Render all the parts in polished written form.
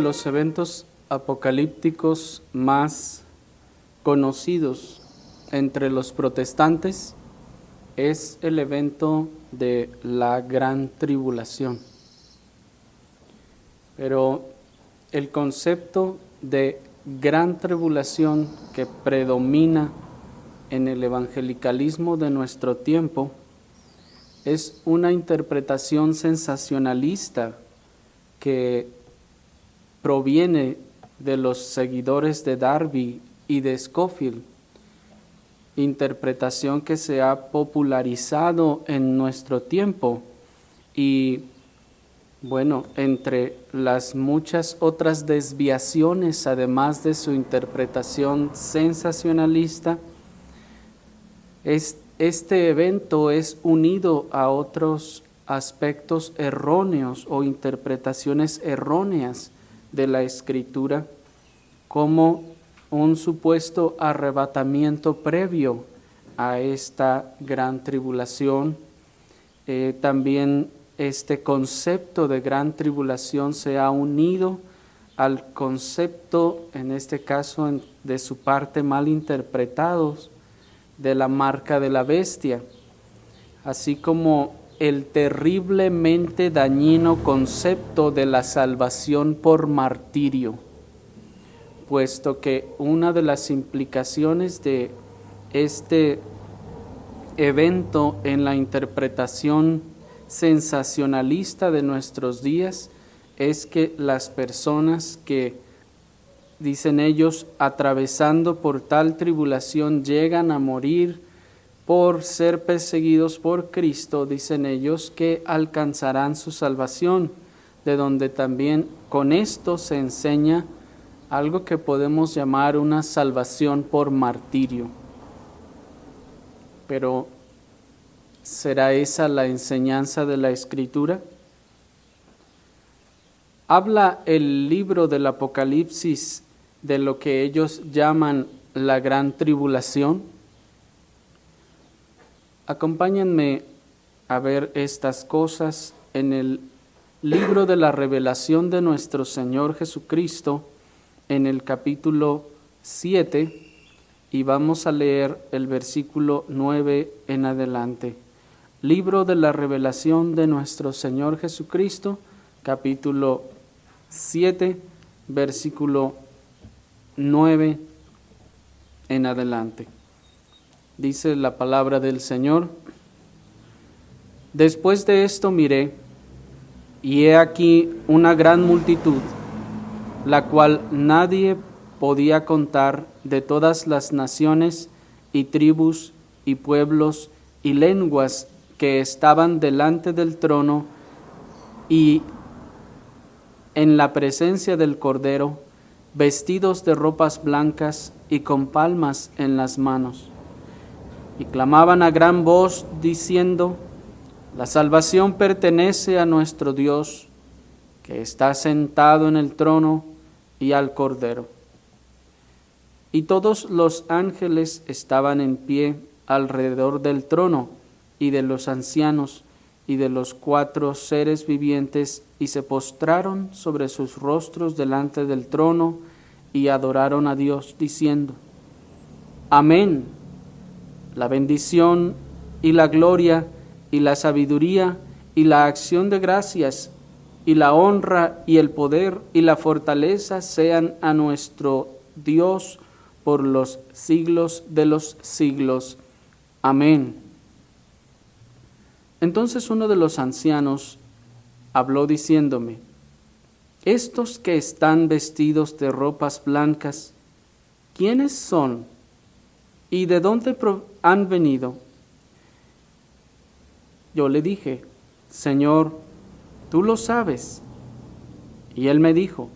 los eventos apocalípticos más conocidos entre los protestantes es el evento de la Gran Tribulación. Pero el concepto de Gran Tribulación que predomina en el evangelicalismo de nuestro tiempo es una interpretación sensacionalista que proviene de los seguidores de Darby y de Scofield, interpretación que se ha popularizado en nuestro tiempo y bueno, entre las muchas otras desviaciones, además de su interpretación sensacionalista, este evento es unido a otros aspectos erróneos o interpretaciones erróneas de la Escritura, como un supuesto arrebatamiento previo a esta gran tribulación. También este concepto de gran tribulación se ha unido al concepto, en este caso de su parte mal interpretados, de la marca de la bestia, así como el terriblemente dañino concepto de la salvación por martirio, puesto que una de las implicaciones de este evento en la interpretación sensacionalista de nuestros días es que las personas que, dicen ellos, atravesando por tal tribulación llegan a morir por ser perseguidos por Cristo, dicen ellos, que alcanzarán su salvación, de donde también con esto se enseña algo que podemos llamar una salvación por martirio. Pero, ¿será esa la enseñanza de la Escritura? ¿Habla el libro del Apocalipsis de lo que ellos llaman la gran tribulación? Acompáñenme a ver estas cosas en el libro de la revelación de nuestro Señor Jesucristo, en el capítulo 7, y vamos a leer el versículo 9 en adelante. Libro de la revelación de nuestro Señor Jesucristo, capítulo 7, versículo 9 en adelante. Dice la palabra del Señor: Después de esto miré, y he aquí una gran multitud, la cual nadie podía contar, de todas las naciones y tribus y pueblos y lenguas que estaban delante del trono y en la presencia del Cordero, vestidos de ropas blancas y con palmas en las manos. Y clamaban a gran voz diciendo: La salvación pertenece a nuestro Dios, que está sentado en el trono y al Cordero. Y todos los ángeles estaban en pie alrededor del trono y de los ancianos y de los 4 seres vivientes, y se postraron sobre sus rostros delante del trono y adoraron a Dios, diciendo: Amén. La bendición y la gloria y la sabiduría y la acción de gracias y la honra y el poder y la fortaleza sean a nuestro Dios por los siglos de los siglos. Amén. Entonces uno de los ancianos habló diciéndome: Estos que están vestidos de ropas blancas, ¿quiénes son? ¿Y de dónde han venido? Yo le dije: Señor, tú lo sabes. Y él me dijo: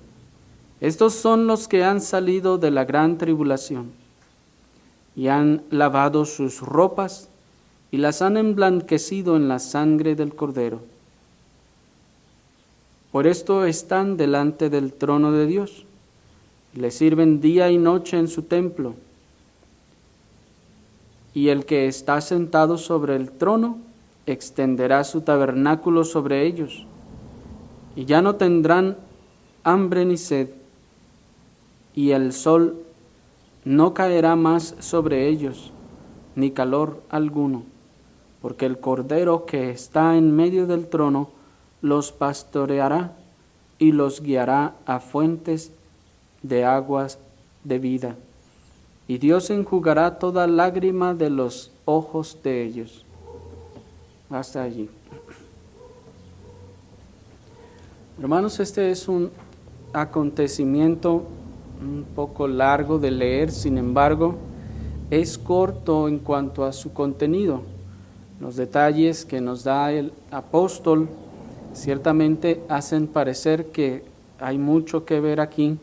Estos son los que han salido de la gran tribulación, y han lavado sus ropas, y las han emblanquecido en la sangre del Cordero. Por esto están delante del trono de Dios, y le sirven día y noche en su templo. Y el que está sentado sobre el trono extenderá su tabernáculo sobre ellos, y ya no tendrán hambre ni sed, y el sol no caerá más sobre ellos, ni calor alguno, porque el Cordero que está en medio del trono los pastoreará y los guiará a fuentes de aguas de vida. Y Dios enjugará toda lágrima de los ojos de ellos. Hasta allí. Hermanos, este es un acontecimiento un poco largo de leer, sin embargo, es corto en cuanto a su contenido. Los detalles que nos da el apóstol ciertamente hacen parecer que hay mucho que ver aquí,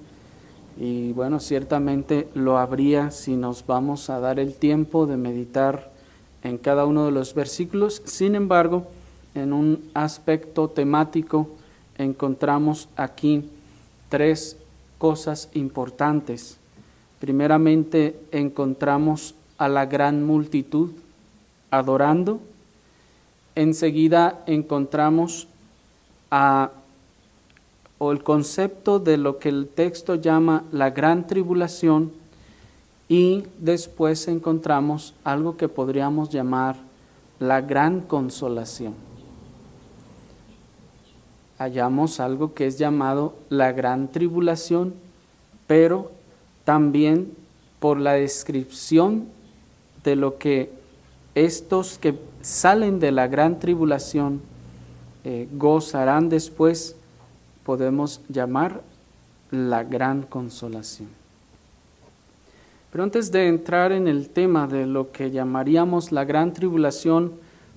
y bueno, ciertamente lo habría si nos vamos a dar el tiempo de meditar en cada uno de los versículos. Sin embargo, en un aspecto temático encontramos aquí tres cosas importantes. Primeramente, encontramos a la gran multitud adorando. Enseguida encontramos el concepto de lo que el texto llama la gran tribulación, y después encontramos algo que podríamos llamar la gran consolación. Hallamos algo que es llamado la gran tribulación, pero también por la descripción de lo que estos que salen de la gran tribulación gozarán después, podemos llamar la gran consolación. Pero antes de entrar en el tema de lo que llamaríamos la gran tribulación,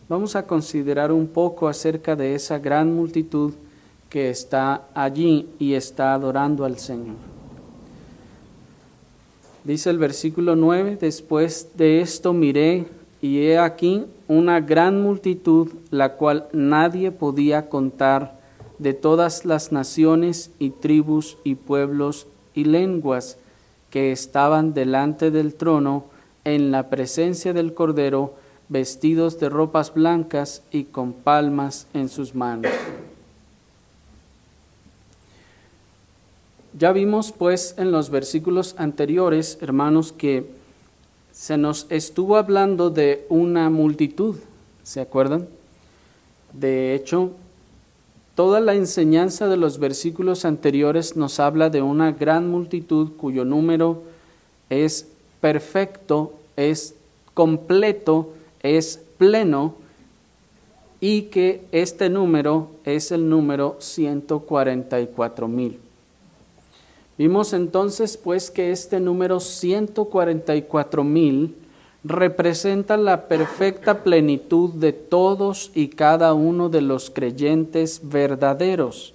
vamos a considerar un poco acerca de esa gran multitud que está allí y está adorando al Señor. Dice el versículo 9, después de esto miré, y he aquí una gran multitud, la cual nadie podía contar, de todas las naciones y tribus y pueblos y lenguas, que estaban delante del trono en la presencia del Cordero, vestidos de ropas blancas y con palmas en sus manos. Ya vimos pues en los versículos anteriores, hermanos, que se nos estuvo hablando de una multitud, ¿se acuerdan? De hecho, toda la enseñanza de los versículos anteriores nos habla de una gran multitud cuyo número es perfecto, es completo, es pleno, y que este número es el número 144,000. Vimos entonces pues que este número 144,000 representa la perfecta plenitud de todos y cada uno de los creyentes verdaderos.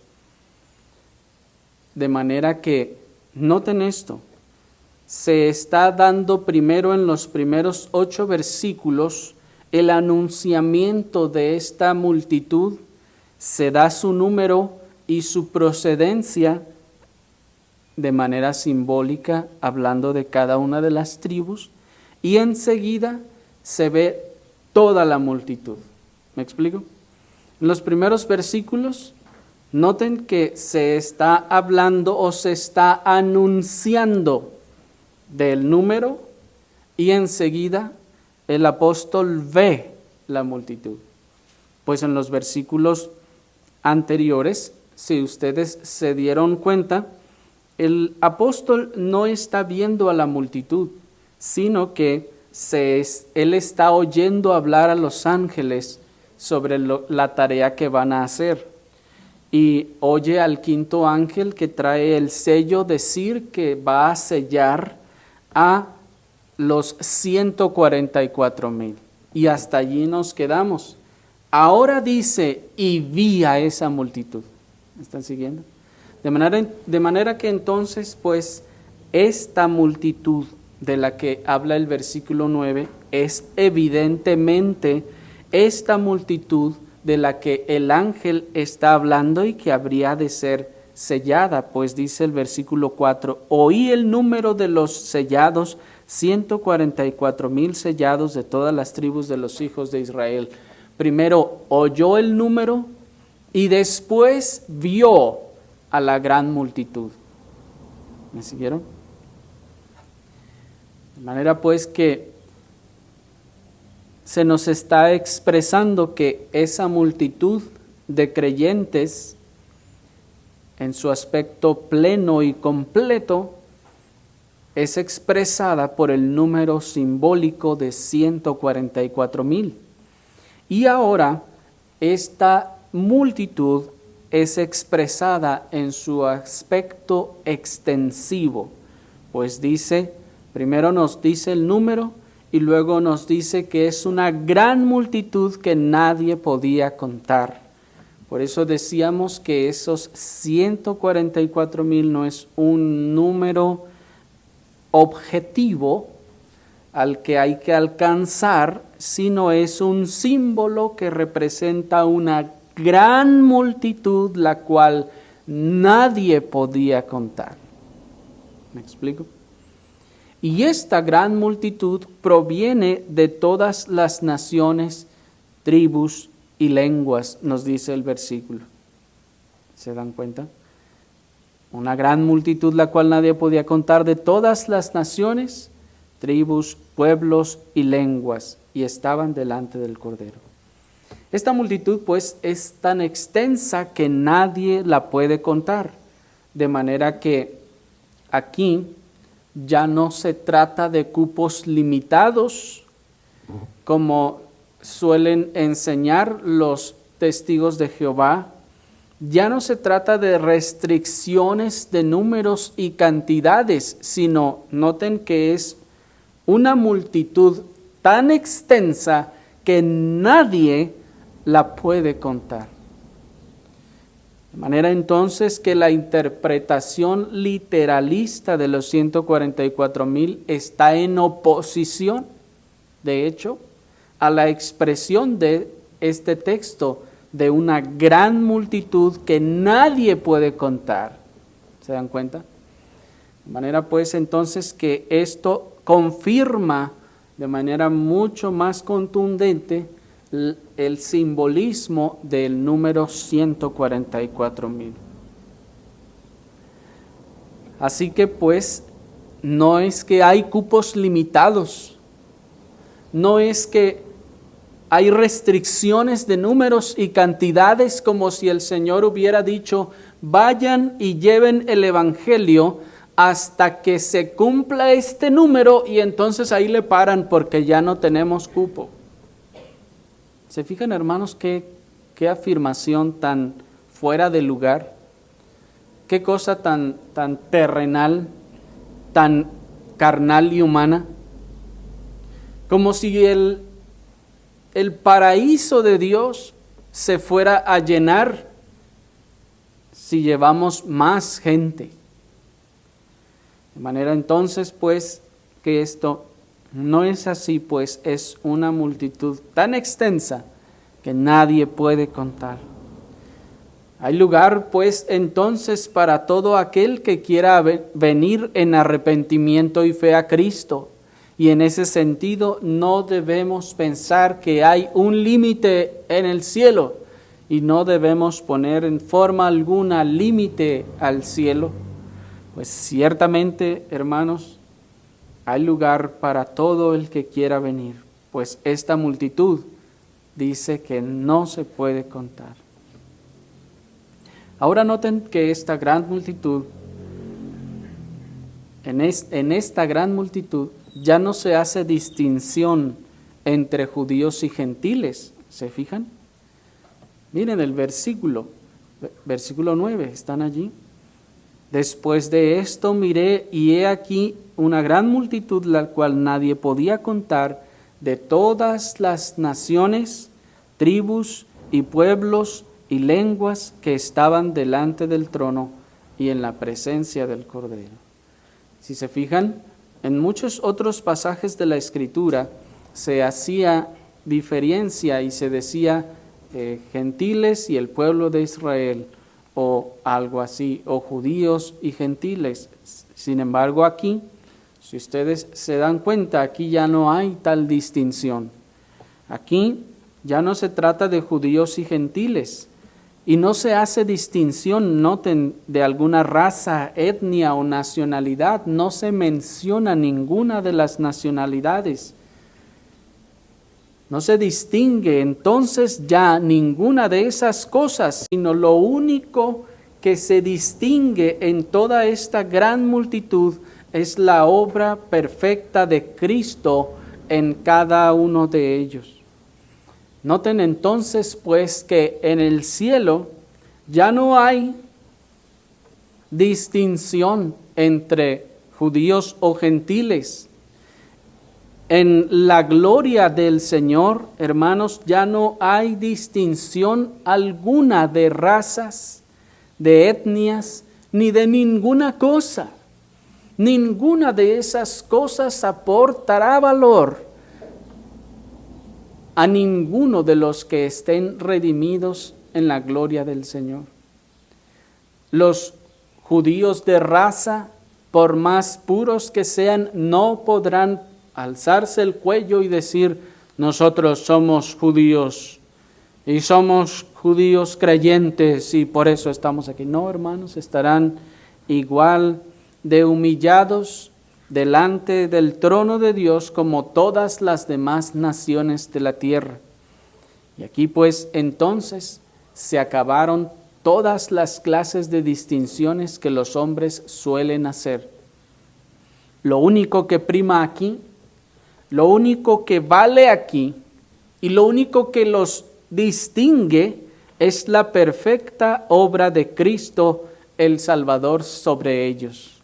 De manera que, noten esto, se está dando primero en los primeros 8 versículos el anunciamiento de esta multitud, se da su número y su procedencia de manera simbólica, hablando de cada una de las tribus, y enseguida se ve toda la multitud. ¿Me explico? En los primeros versículos, noten que se está hablando o se está anunciando del número, y enseguida el apóstol ve la multitud. Pues en los versículos anteriores, si ustedes se dieron cuenta, el apóstol no está viendo a la multitud, sino que él está oyendo hablar a los ángeles sobre la tarea que van a hacer. Y oye al quinto ángel que trae el sello decir que va a sellar a los 144,000. Y hasta allí nos quedamos. Ahora dice, y vi a esa multitud. ¿Me están siguiendo? De manera que entonces, pues, esta multitud de la que habla el versículo 9 es evidentemente esta multitud de la que el ángel está hablando y que habría de ser sellada, pues dice el versículo 4, oí el número de los sellados, 144,000 sellados de todas las tribus de los hijos de Israel. Primero oyó el número y después vio a la gran multitud. ¿Me siguieron? De manera pues que se nos está expresando que esa multitud de creyentes, en su aspecto pleno y completo, es expresada por el número simbólico de 144,000. Y ahora esta multitud es expresada en su aspecto extensivo, pues primero nos dice el número y luego nos dice que es una gran multitud que nadie podía contar. Por eso decíamos que esos 144,000 no es un número objetivo al que hay que alcanzar, sino es un símbolo que representa una gran multitud la cual nadie podía contar. ¿Me explico? Y esta gran multitud proviene de todas las naciones, tribus y lenguas, nos dice el versículo. ¿Se dan cuenta? Una gran multitud la cual nadie podía contar, de todas las naciones, tribus, pueblos y lenguas, y estaban delante del Cordero. Esta multitud pues es tan extensa que nadie la puede contar, de manera que aquí ya no se trata de cupos limitados, como suelen enseñar los testigos de Jehová. Ya no se trata de restricciones de números y cantidades, sino noten que es una multitud tan extensa que nadie la puede contar. De manera entonces que la interpretación literalista de los 144,000 está en oposición, de hecho, a la expresión de este texto de una gran multitud que nadie puede contar. ¿Se dan cuenta? De manera pues entonces que esto confirma de manera mucho más contundente el simbolismo del número 144,000. Así que pues no es que hay cupos limitados, no es que hay restricciones de números y cantidades, como si el Señor hubiera dicho, vayan y lleven el Evangelio hasta que se cumpla este número y entonces ahí le paran porque ya no tenemos cupo. ¿Se fijan, hermanos, qué afirmación tan fuera de lugar? ¿Qué cosa tan terrenal, tan carnal y humana? Como si el paraíso de Dios se fuera a llenar si llevamos más gente. De manera entonces, pues, que esto no es así, pues es una multitud tan extensa que nadie puede contar. Hay lugar, pues, entonces para todo aquel que quiera venir en arrepentimiento y fe a Cristo. Y en ese sentido no debemos pensar que hay un límite en el cielo y no debemos poner en forma alguna límite al cielo. Pues ciertamente, hermanos, hay lugar para todo el que quiera venir, pues esta multitud dice que no se puede contar. Ahora noten que esta gran multitud, en esta gran multitud, ya no se hace distinción entre judíos y gentiles. ¿Se fijan? Miren el versículo 9, ¿están allí? Después de esto miré y he aquí una gran multitud, la cual nadie podía contar, de todas las naciones, tribus y pueblos y lenguas que estaban delante del trono y en la presencia del Cordero. Si se fijan, en muchos otros pasajes de la Escritura se hacía diferencia y se decía gentiles y el pueblo de Israel, o algo así, o judíos y gentiles. Sin embargo, aquí, si ustedes se dan cuenta, aquí ya no hay tal distinción. Aquí ya no se trata de judíos y gentiles. Y no se hace distinción, noten, de alguna raza, etnia o nacionalidad. No se menciona ninguna de las nacionalidades. No se distingue entonces ya ninguna de esas cosas, sino lo único que se distingue en toda esta gran multitud es la obra perfecta de Cristo en cada uno de ellos. Noten entonces pues que en el cielo ya no hay distinción entre judíos o gentiles. En la gloria del Señor, hermanos, ya no hay distinción alguna de razas, de etnias, ni de ninguna cosa. Ninguna de esas cosas aportará valor a ninguno de los que estén redimidos en la gloria del Señor. Los judíos de raza, por más puros que sean, no podrán alzarse el cuello y decir, nosotros somos judíos y somos judíos creyentes y por eso estamos aquí. No, hermanos, estarán igual de humillados delante del trono de Dios como todas las demás naciones de la tierra. Y aquí pues entonces se acabaron todas las clases de distinciones que los hombres suelen hacer. Lo único que prima aquí, lo único que vale aquí y lo único que los distingue es la perfecta obra de Cristo el Salvador sobre ellos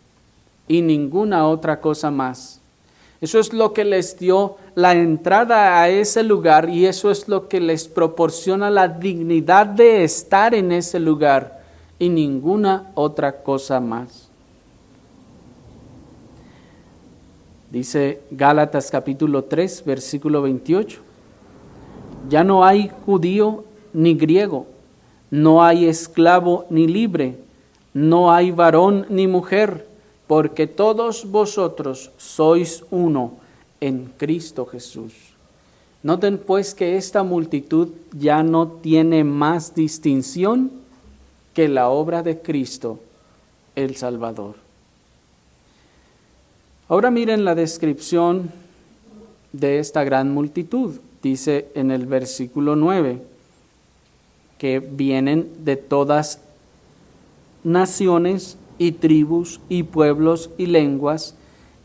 y ninguna otra cosa más. Eso es lo que les dio la entrada a ese lugar y eso es lo que les proporciona la dignidad de estar en ese lugar y ninguna otra cosa más. Dice Gálatas capítulo 3, versículo 28. Ya no hay judío ni griego, no hay esclavo ni libre, no hay varón ni mujer, porque todos vosotros sois uno en Cristo Jesús. Noten pues que esta multitud ya no tiene más distinción que la obra de Cristo, el Salvador. Ahora miren la descripción de esta gran multitud. Dice en el versículo 9 que vienen de todas naciones y tribus y pueblos y lenguas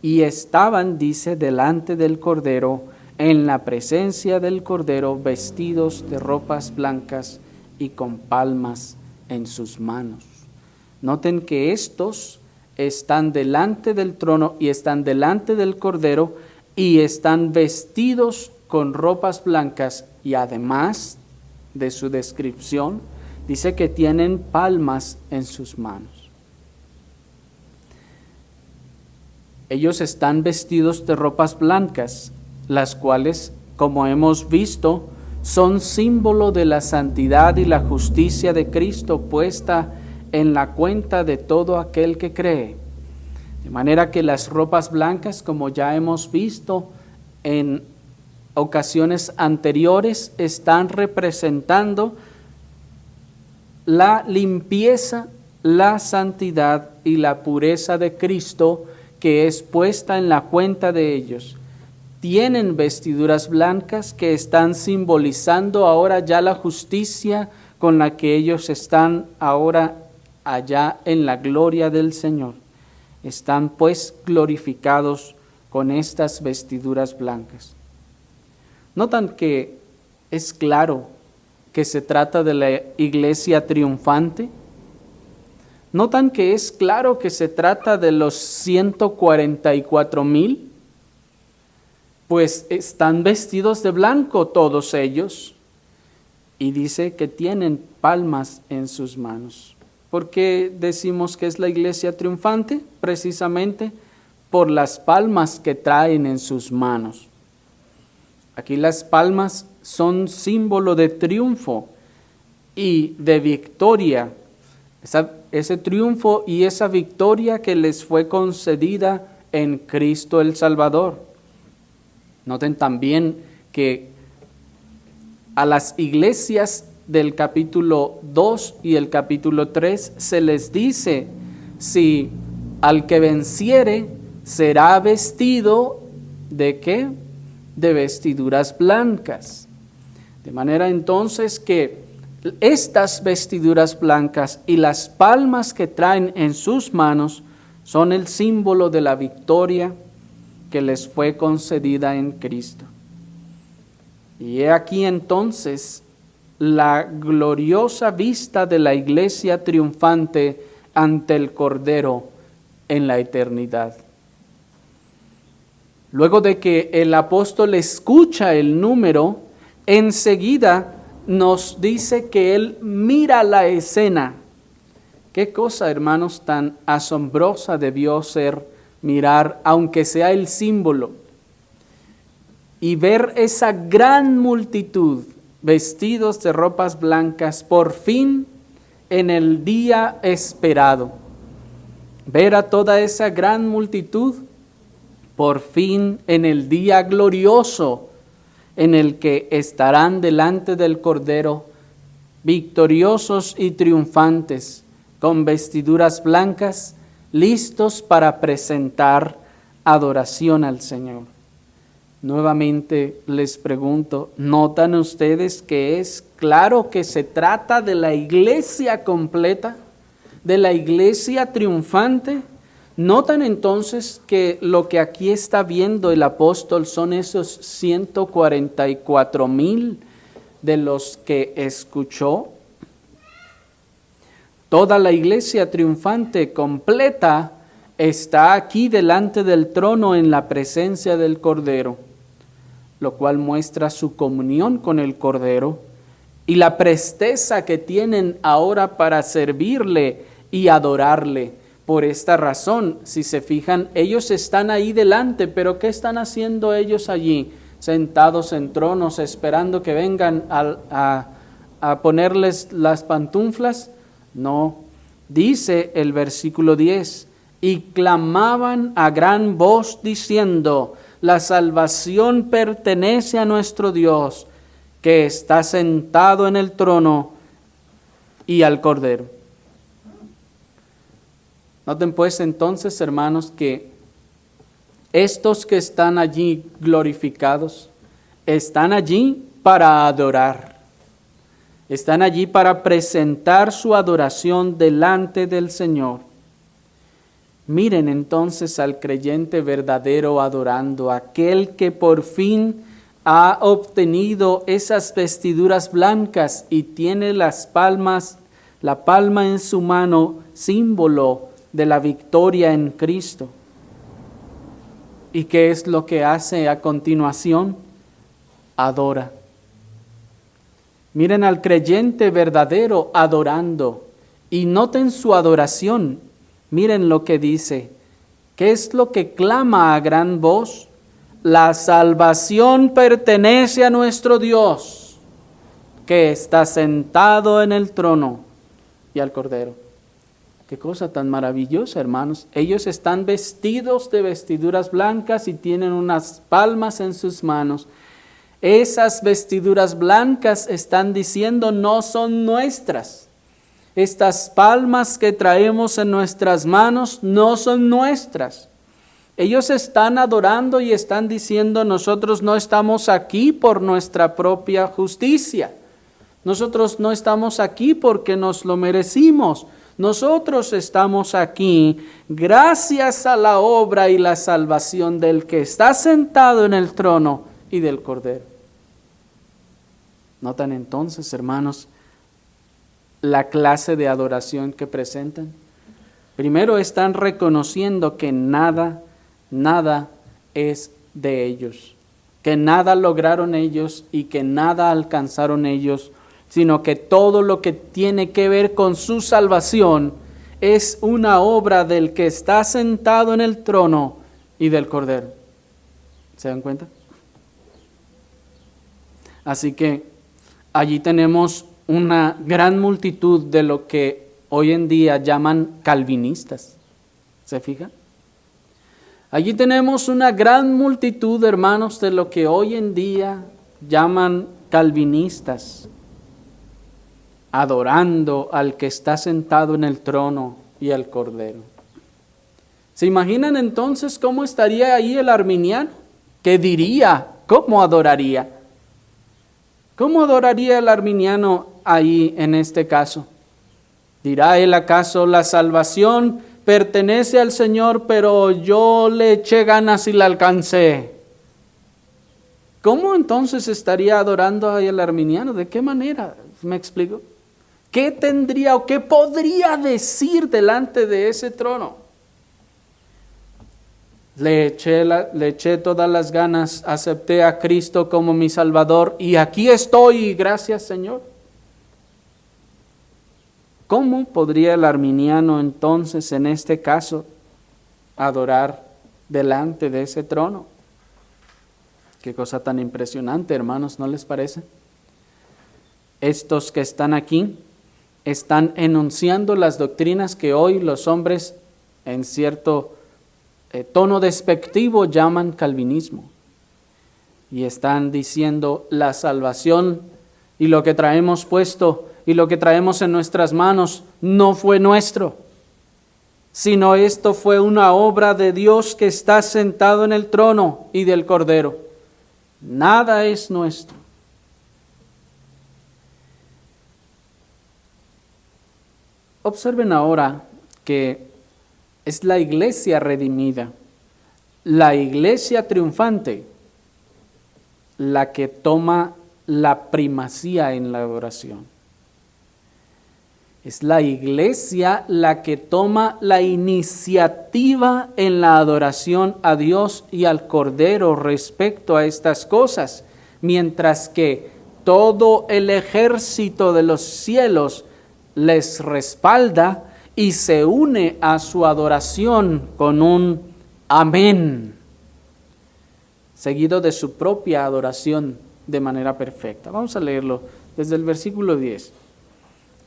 y estaban, dice, delante del Cordero, en la presencia del Cordero, vestidos de ropas blancas y con palmas en sus manos. Noten que estos están delante del trono y están delante del Cordero y están vestidos con ropas blancas y además de su descripción, dice que tienen palmas en sus manos. Ellos están vestidos de ropas blancas, las cuales, como hemos visto, son símbolo de la santidad y la justicia de Cristo puesta en la cuenta de todo aquel que cree. De manera que las ropas blancas, como ya hemos visto en ocasiones anteriores, están representando la limpieza, la santidad y la pureza de Cristo que es puesta en la cuenta de ellos. Tienen vestiduras blancas que están simbolizando ahora ya la justicia con la que ellos están ahora allá en la gloria del Señor. Están pues glorificados con estas vestiduras blancas. Notan que es claro que se trata de la iglesia triunfante. Notan que es claro que se trata de los 144,000, pues están vestidos de blanco todos ellos y dice que tienen palmas en sus manos. ¿Por qué decimos que es la iglesia triunfante? Precisamente por las palmas que traen en sus manos. Aquí las palmas son símbolo de triunfo y de victoria. Ese triunfo y esa victoria que les fue concedida en Cristo el Salvador. Noten también que a las iglesias del capítulo 2 y el capítulo 3 se les dice, si al que venciere será vestido ¿de qué? De vestiduras blancas. De manera entonces que estas vestiduras blancas y las palmas que traen en sus manos son el símbolo de la victoria que les fue concedida en Cristo. Y he aquí entonces la gloriosa vista de la iglesia triunfante ante el Cordero en la eternidad. Luego de que el apóstol escucha el número, enseguida nos dice que él mira la escena. Qué cosa, hermanos, tan asombrosa debió ser mirar, aunque sea el símbolo, y ver esa gran multitud vestidos de ropas blancas, por fin en el día esperado. Ver a toda esa gran multitud, por fin en el día glorioso, en el que estarán delante del Cordero, victoriosos y triunfantes, con vestiduras blancas, listos para presentar adoración al Señor. Nuevamente les pregunto, ¿notan ustedes que es claro que se trata de la iglesia completa, de la iglesia triunfante? ¿Notan entonces que lo que aquí está viendo el apóstol son esos 144,000 de los que escuchó? Toda la iglesia triunfante completa está aquí delante del trono en la presencia del Cordero, lo cual muestra su comunión con el Cordero y la presteza que tienen ahora para servirle y adorarle. Por esta razón, si se fijan, ellos están ahí delante, pero ¿qué están haciendo ellos allí? Sentados en tronos, esperando que vengan a ponerles las pantuflas. No, dice el versículo 10, y clamaban a gran voz diciendo, la salvación pertenece a nuestro Dios, que está sentado en el trono y al Cordero. Noten pues entonces, hermanos, que estos que están allí glorificados, están allí para adorar. Están allí para presentar su adoración delante del Señor. Miren entonces al creyente verdadero adorando, aquel que por fin ha obtenido esas vestiduras blancas y tiene la palma en su mano, símbolo de la victoria en Cristo. ¿Y qué es lo que hace a continuación? Adora. Miren al creyente verdadero adorando y noten su adoración. Miren lo que dice. ¿Qué es lo que clama a gran voz? La salvación pertenece a nuestro Dios, que está sentado en el trono y al Cordero. Qué cosa tan maravillosa, hermanos. Ellos están vestidos de vestiduras blancas y tienen unas palmas en sus manos. Esas vestiduras blancas están diciendo no son nuestras. Estas palmas que traemos en nuestras manos no son nuestras. Ellos están adorando y están diciendo nosotros no estamos aquí por nuestra propia justicia. Nosotros no estamos aquí porque nos lo merecimos. Nosotros estamos aquí gracias a la obra y la salvación del que está sentado en el trono y del Cordero. ¿Notan entonces, hermanos, la clase de adoración que presentan? Primero están reconociendo que nada es de ellos, que nada lograron ellos y que nada alcanzaron ellos, sino que todo lo que tiene que ver con su salvación es una obra del que está sentado en el trono y del Cordero. ¿Se dan cuenta? Así que allí tenemos una gran multitud de lo que hoy en día llaman calvinistas. ¿Se fijan? Allí tenemos una gran multitud, hermanos, de lo que hoy en día llaman calvinistas. adorando al que está sentado en el trono y al Cordero. ¿Se imaginan entonces cómo estaría ahí el arminiano? ¿Qué diría? ¿Cómo adoraría? ¿Cómo adoraría el arminiano ahí en este caso? ¿Dirá él acaso la salvación pertenece al Señor, pero yo le eché ganas y la alcancé? ¿Cómo entonces estaría adorando ahí el arminiano? ¿De qué manera? ¿Me explico? ¿Qué tendría o qué podría decir delante de ese trono? Le eché todas las ganas, acepté a Cristo como mi Salvador y aquí estoy, gracias Señor. ¿Cómo podría el arminiano entonces en este caso adorar delante de ese trono? Qué cosa tan impresionante, hermanos, ¿no les parece? Estos que están aquí están enunciando las doctrinas que hoy los hombres en cierto tono despectivo llaman calvinismo. Y están diciendo la salvación y lo que traemos puesto y lo que traemos en nuestras manos no fue nuestro, sino esto fue una obra de Dios que está sentado en el trono y del Cordero. Nada es nuestro. Observen ahora que es la iglesia redimida, la iglesia triunfante, la que toma la primacía en la adoración. Es la iglesia la que toma la iniciativa en la adoración a Dios y al Cordero respecto a estas cosas, mientras que todo el ejército de los cielos les respalda y se une a su adoración con un amén, seguido de su propia adoración de manera perfecta. Vamos a leerlo desde el versículo 10.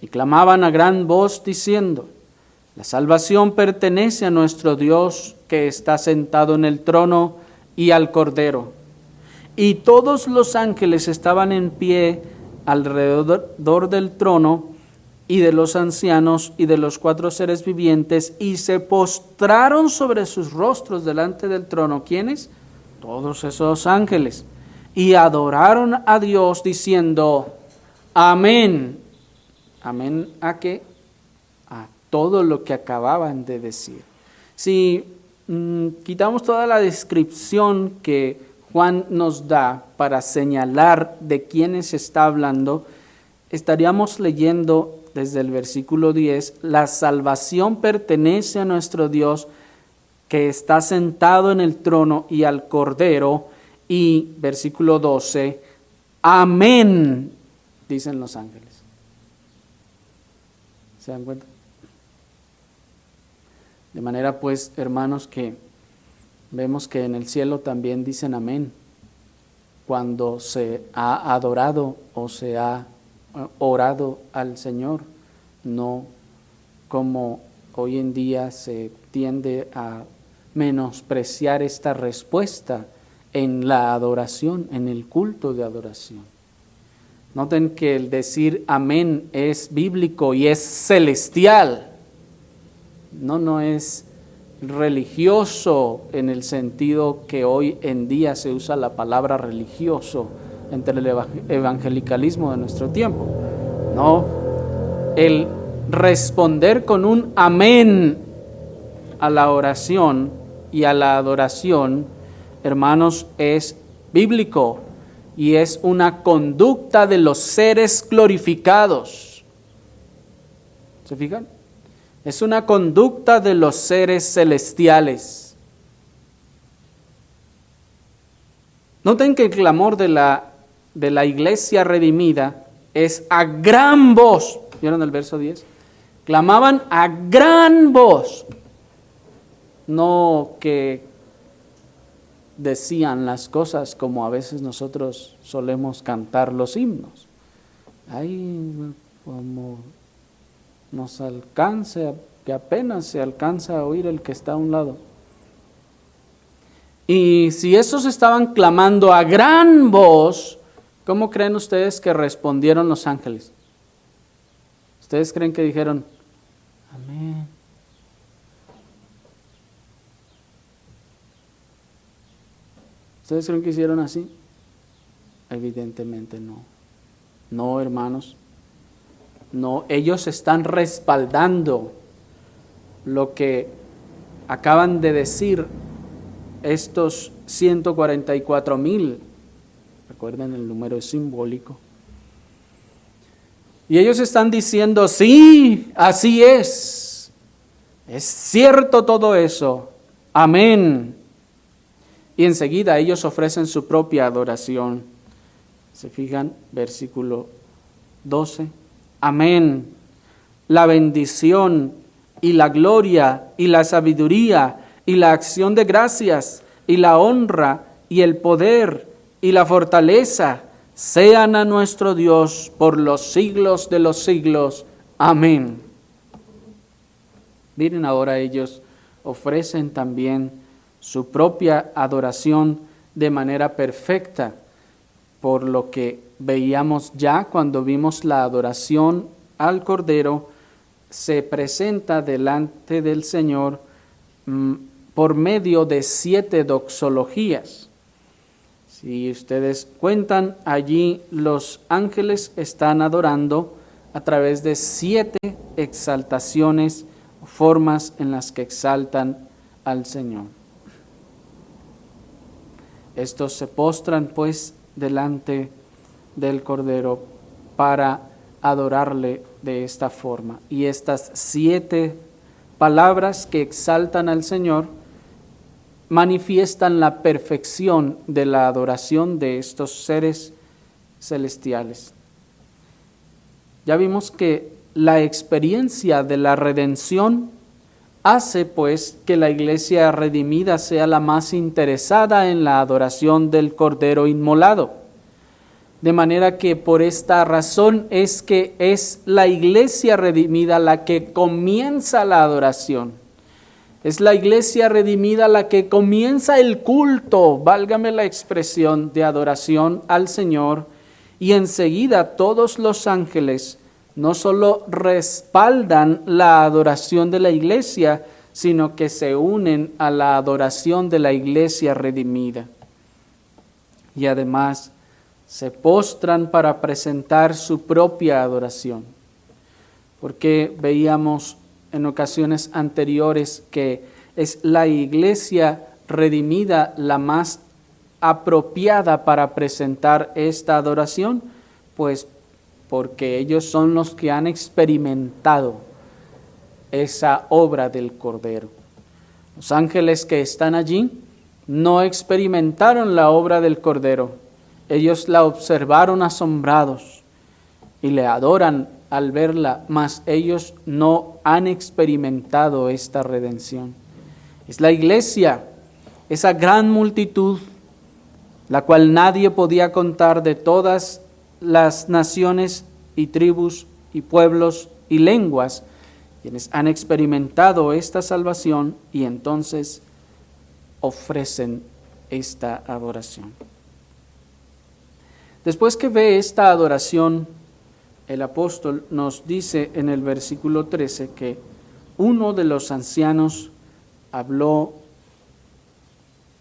Y clamaban a gran voz diciendo: la salvación pertenece a nuestro Dios que está sentado en el trono y al Cordero. Y todos los ángeles estaban en pie alrededor del trono y de los ancianos y de los 4 seres vivientes, y se postraron sobre sus rostros delante del trono. ¿Quiénes? Todos esos ángeles. Y adoraron a Dios diciendo: amén. Amén, ¿a qué? A todo lo que acababan de decir. Si quitamos toda la descripción que Juan nos da para señalar de quiénes está hablando, estaríamos leyendo desde el versículo 10, la salvación pertenece a nuestro Dios que está sentado en el trono y al Cordero, y versículo 12, amén, dicen los ángeles. ¿Se dan cuenta? De manera pues, hermanos, que vemos que en el cielo también dicen amén cuando se ha adorado o se ha orado al Señor, no como hoy en día se tiende a menospreciar esta respuesta en la adoración, en el culto de adoración. Noten que el decir amén es bíblico y es celestial. No es religioso en el sentido que hoy en día se usa la palabra religioso entre el evangelicalismo de nuestro tiempo. No, el responder con un amén a la oración y a la adoración, hermanos, es bíblico y es una conducta de los seres glorificados. ¿Se fijan? Es una conducta de los seres celestiales. Noten que el clamor de la iglesia redimida es a gran voz. ¿Vieron el verso 10? Clamaban a gran voz. No que decían las cosas como a veces nosotros solemos cantar los himnos. Ay, como nos alcance, que apenas se alcanza a oír el que está a un lado. Y si esos estaban clamando a gran voz, ¿cómo creen ustedes que respondieron los ángeles? ¿Ustedes creen que dijeron, amén? ¿Ustedes creen que hicieron así? Evidentemente no. No, hermanos. No, ellos están respaldando lo que acaban de decir estos 144,000. Recuerden, el número es simbólico. Y ellos están diciendo, sí, así es. Es cierto todo eso. Amén. Y enseguida ellos ofrecen su propia adoración. ¿Se fijan? Versículo 12. Amén. La bendición y la gloria y la sabiduría y la acción de gracias y la honra y el poder y la fortaleza sean a nuestro Dios por los siglos de los siglos. Amén. Miren, ahora ellos ofrecen también su propia adoración de manera perfecta, por lo que veíamos ya cuando vimos la adoración al Cordero, se presenta delante del Señor por medio de 7 doxologías. Si ustedes cuentan, allí los ángeles están adorando a través de 7 exaltaciones, formas en las que exaltan al Señor. Estos se postran pues delante del Cordero para adorarle de esta forma. Y estas 7 palabras que exaltan al Señor manifiestan la perfección de la adoración de estos seres celestiales. Ya vimos que la experiencia de la redención hace pues que la iglesia redimida sea la más interesada en la adoración del Cordero inmolado. De manera que por esta razón es que es la iglesia redimida la que comienza la adoración. Es la iglesia redimida la que comienza el culto, válgame la expresión, de adoración al Señor, y enseguida todos los ángeles no solo respaldan la adoración de la iglesia, sino que se unen a la adoración de la iglesia redimida. Y además se postran para presentar su propia adoración, porque veíamos en ocasiones anteriores que es la iglesia redimida la más apropiada para presentar esta adoración, pues porque ellos son los que han experimentado esa obra del Cordero. Los ángeles que están allí no experimentaron la obra del Cordero, ellos la observaron asombrados y le adoran al verla, mas ellos no han experimentado esta redención. Es la iglesia, esa gran multitud, la cual nadie podía contar, de todas las naciones y tribus y pueblos y lenguas, quienes han experimentado esta salvación y entonces ofrecen esta adoración. Después que ve esta adoración, el apóstol nos dice en el versículo 13 que uno de los ancianos habló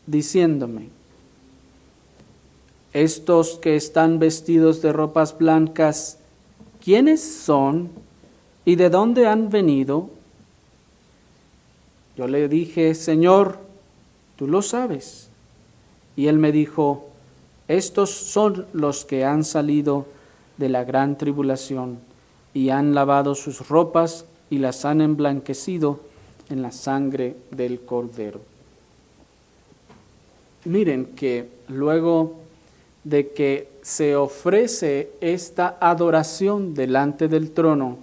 diciéndome: estos que están vestidos de ropas blancas, ¿quiénes son y de dónde han venido? Yo le dije: Señor, tú lo sabes. Y él me dijo: estos son los que han salido de la gran tribulación y han lavado sus ropas y las han emblanquecido en la sangre del Cordero. Miren que luego de que se ofrece esta adoración delante del trono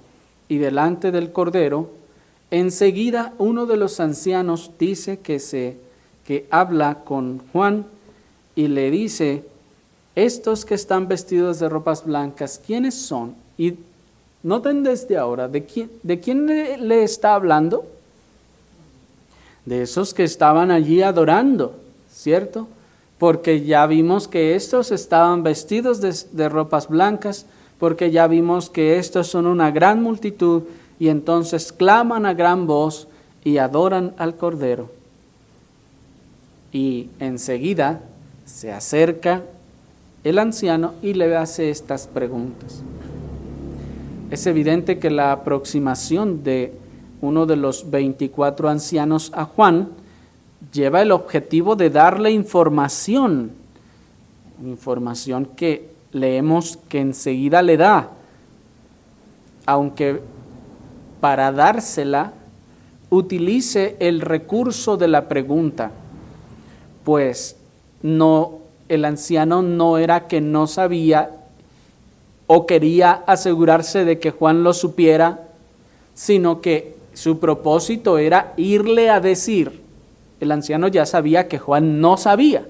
y delante del Cordero, enseguida uno de los ancianos dice que habla con Juan y le dice: estos que están vestidos de ropas blancas, ¿quiénes son? Y noten desde ahora, ¿de quién le está hablando? De esos que estaban allí adorando, ¿cierto? Porque ya vimos que estos estaban vestidos de ropas blancas, porque ya vimos que estos son una gran multitud y entonces claman a gran voz y adoran al Cordero. Y enseguida se acerca el anciano y le hace estas preguntas. Es evidente que la aproximación de uno de los 24 ancianos a Juan lleva el objetivo de darle información que leemos que enseguida le da, aunque para dársela utilice el recurso de la pregunta, pues el anciano no era que no sabía o quería asegurarse de que Juan lo supiera, sino que su propósito era irle a decir. El anciano ya sabía que Juan no sabía.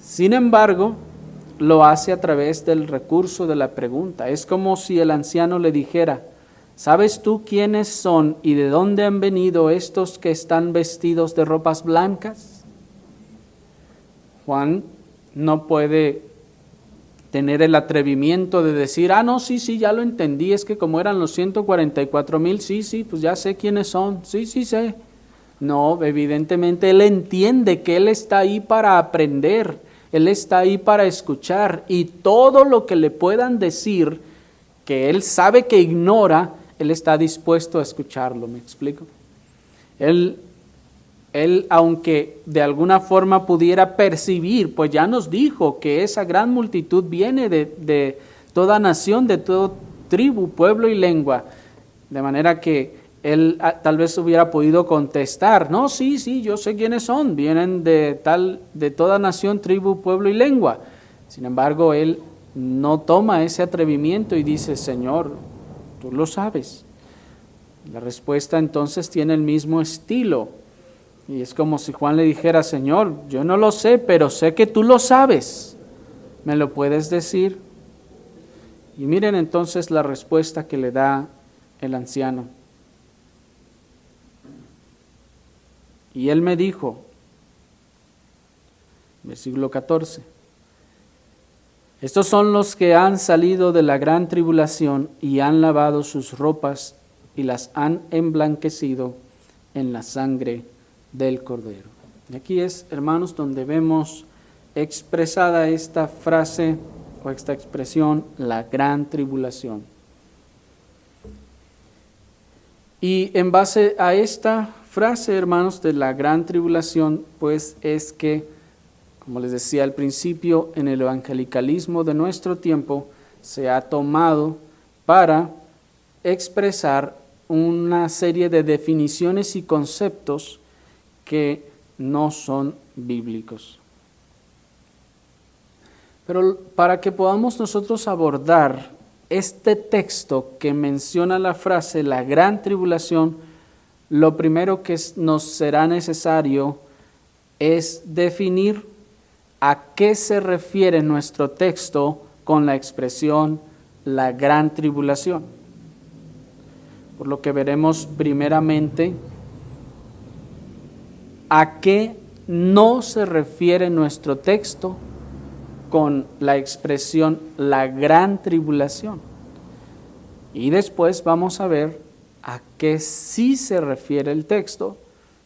Sin embargo, lo hace a través del recurso de la pregunta. Es como si el anciano le dijera: ¿sabes tú quiénes son y de dónde han venido estos que están vestidos de ropas blancas? Juan no puede tener el atrevimiento de decir: no, sí, ya lo entendí, es que como eran los 144,000, sí, pues ya sé quiénes son, sí sé. No, evidentemente él entiende que él está ahí para aprender, él está ahí para escuchar, y todo lo que le puedan decir que él sabe que ignora, él está dispuesto a escucharlo. ¿Me explico? Él, aunque de alguna forma pudiera percibir, pues ya nos dijo que esa gran multitud viene de toda nación, de toda tribu, pueblo y lengua, de manera que él tal vez hubiera podido contestar: no, sí, yo sé quiénes son, vienen de toda nación, tribu, pueblo y lengua. Sin embargo, él no toma ese atrevimiento y dice: Señor, tú lo sabes. La respuesta entonces tiene el mismo estilo. Y es como si Juan le dijera: Señor, yo no lo sé, pero sé que tú lo sabes. ¿Me lo puedes decir? Y miren entonces la respuesta que le da el anciano. Y él me dijo, versículo 14, estos son los que han salido de la gran tribulación y han lavado sus ropas y las han emblanquecido en la sangre del Cordero. Y aquí es, hermanos, donde vemos expresada esta frase o esta expresión, la gran tribulación. Y en base a esta frase, hermanos, de la gran tribulación, pues es que, como les decía al principio, en el evangelicalismo de nuestro tiempo se ha tomado para expresar una serie de definiciones y conceptos que no son bíblicos. Pero para que podamos nosotros abordar este texto que menciona la frase la gran tribulación, lo primero que nos será necesario es definir a qué se refiere nuestro texto con la expresión la gran tribulación. Por lo que veremos primeramente a qué no se refiere nuestro texto con la expresión la gran tribulación. Y después vamos a ver a qué sí se refiere el texto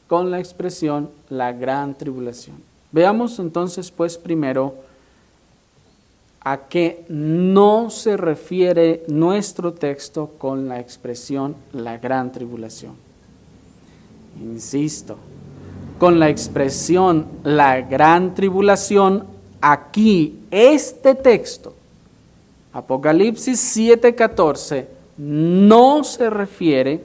con la expresión la gran tribulación. Veamos entonces pues primero a qué no se refiere nuestro texto con la expresión la gran tribulación. Insisto, con la expresión la gran tribulación, aquí este texto, Apocalipsis 7:14, no se refiere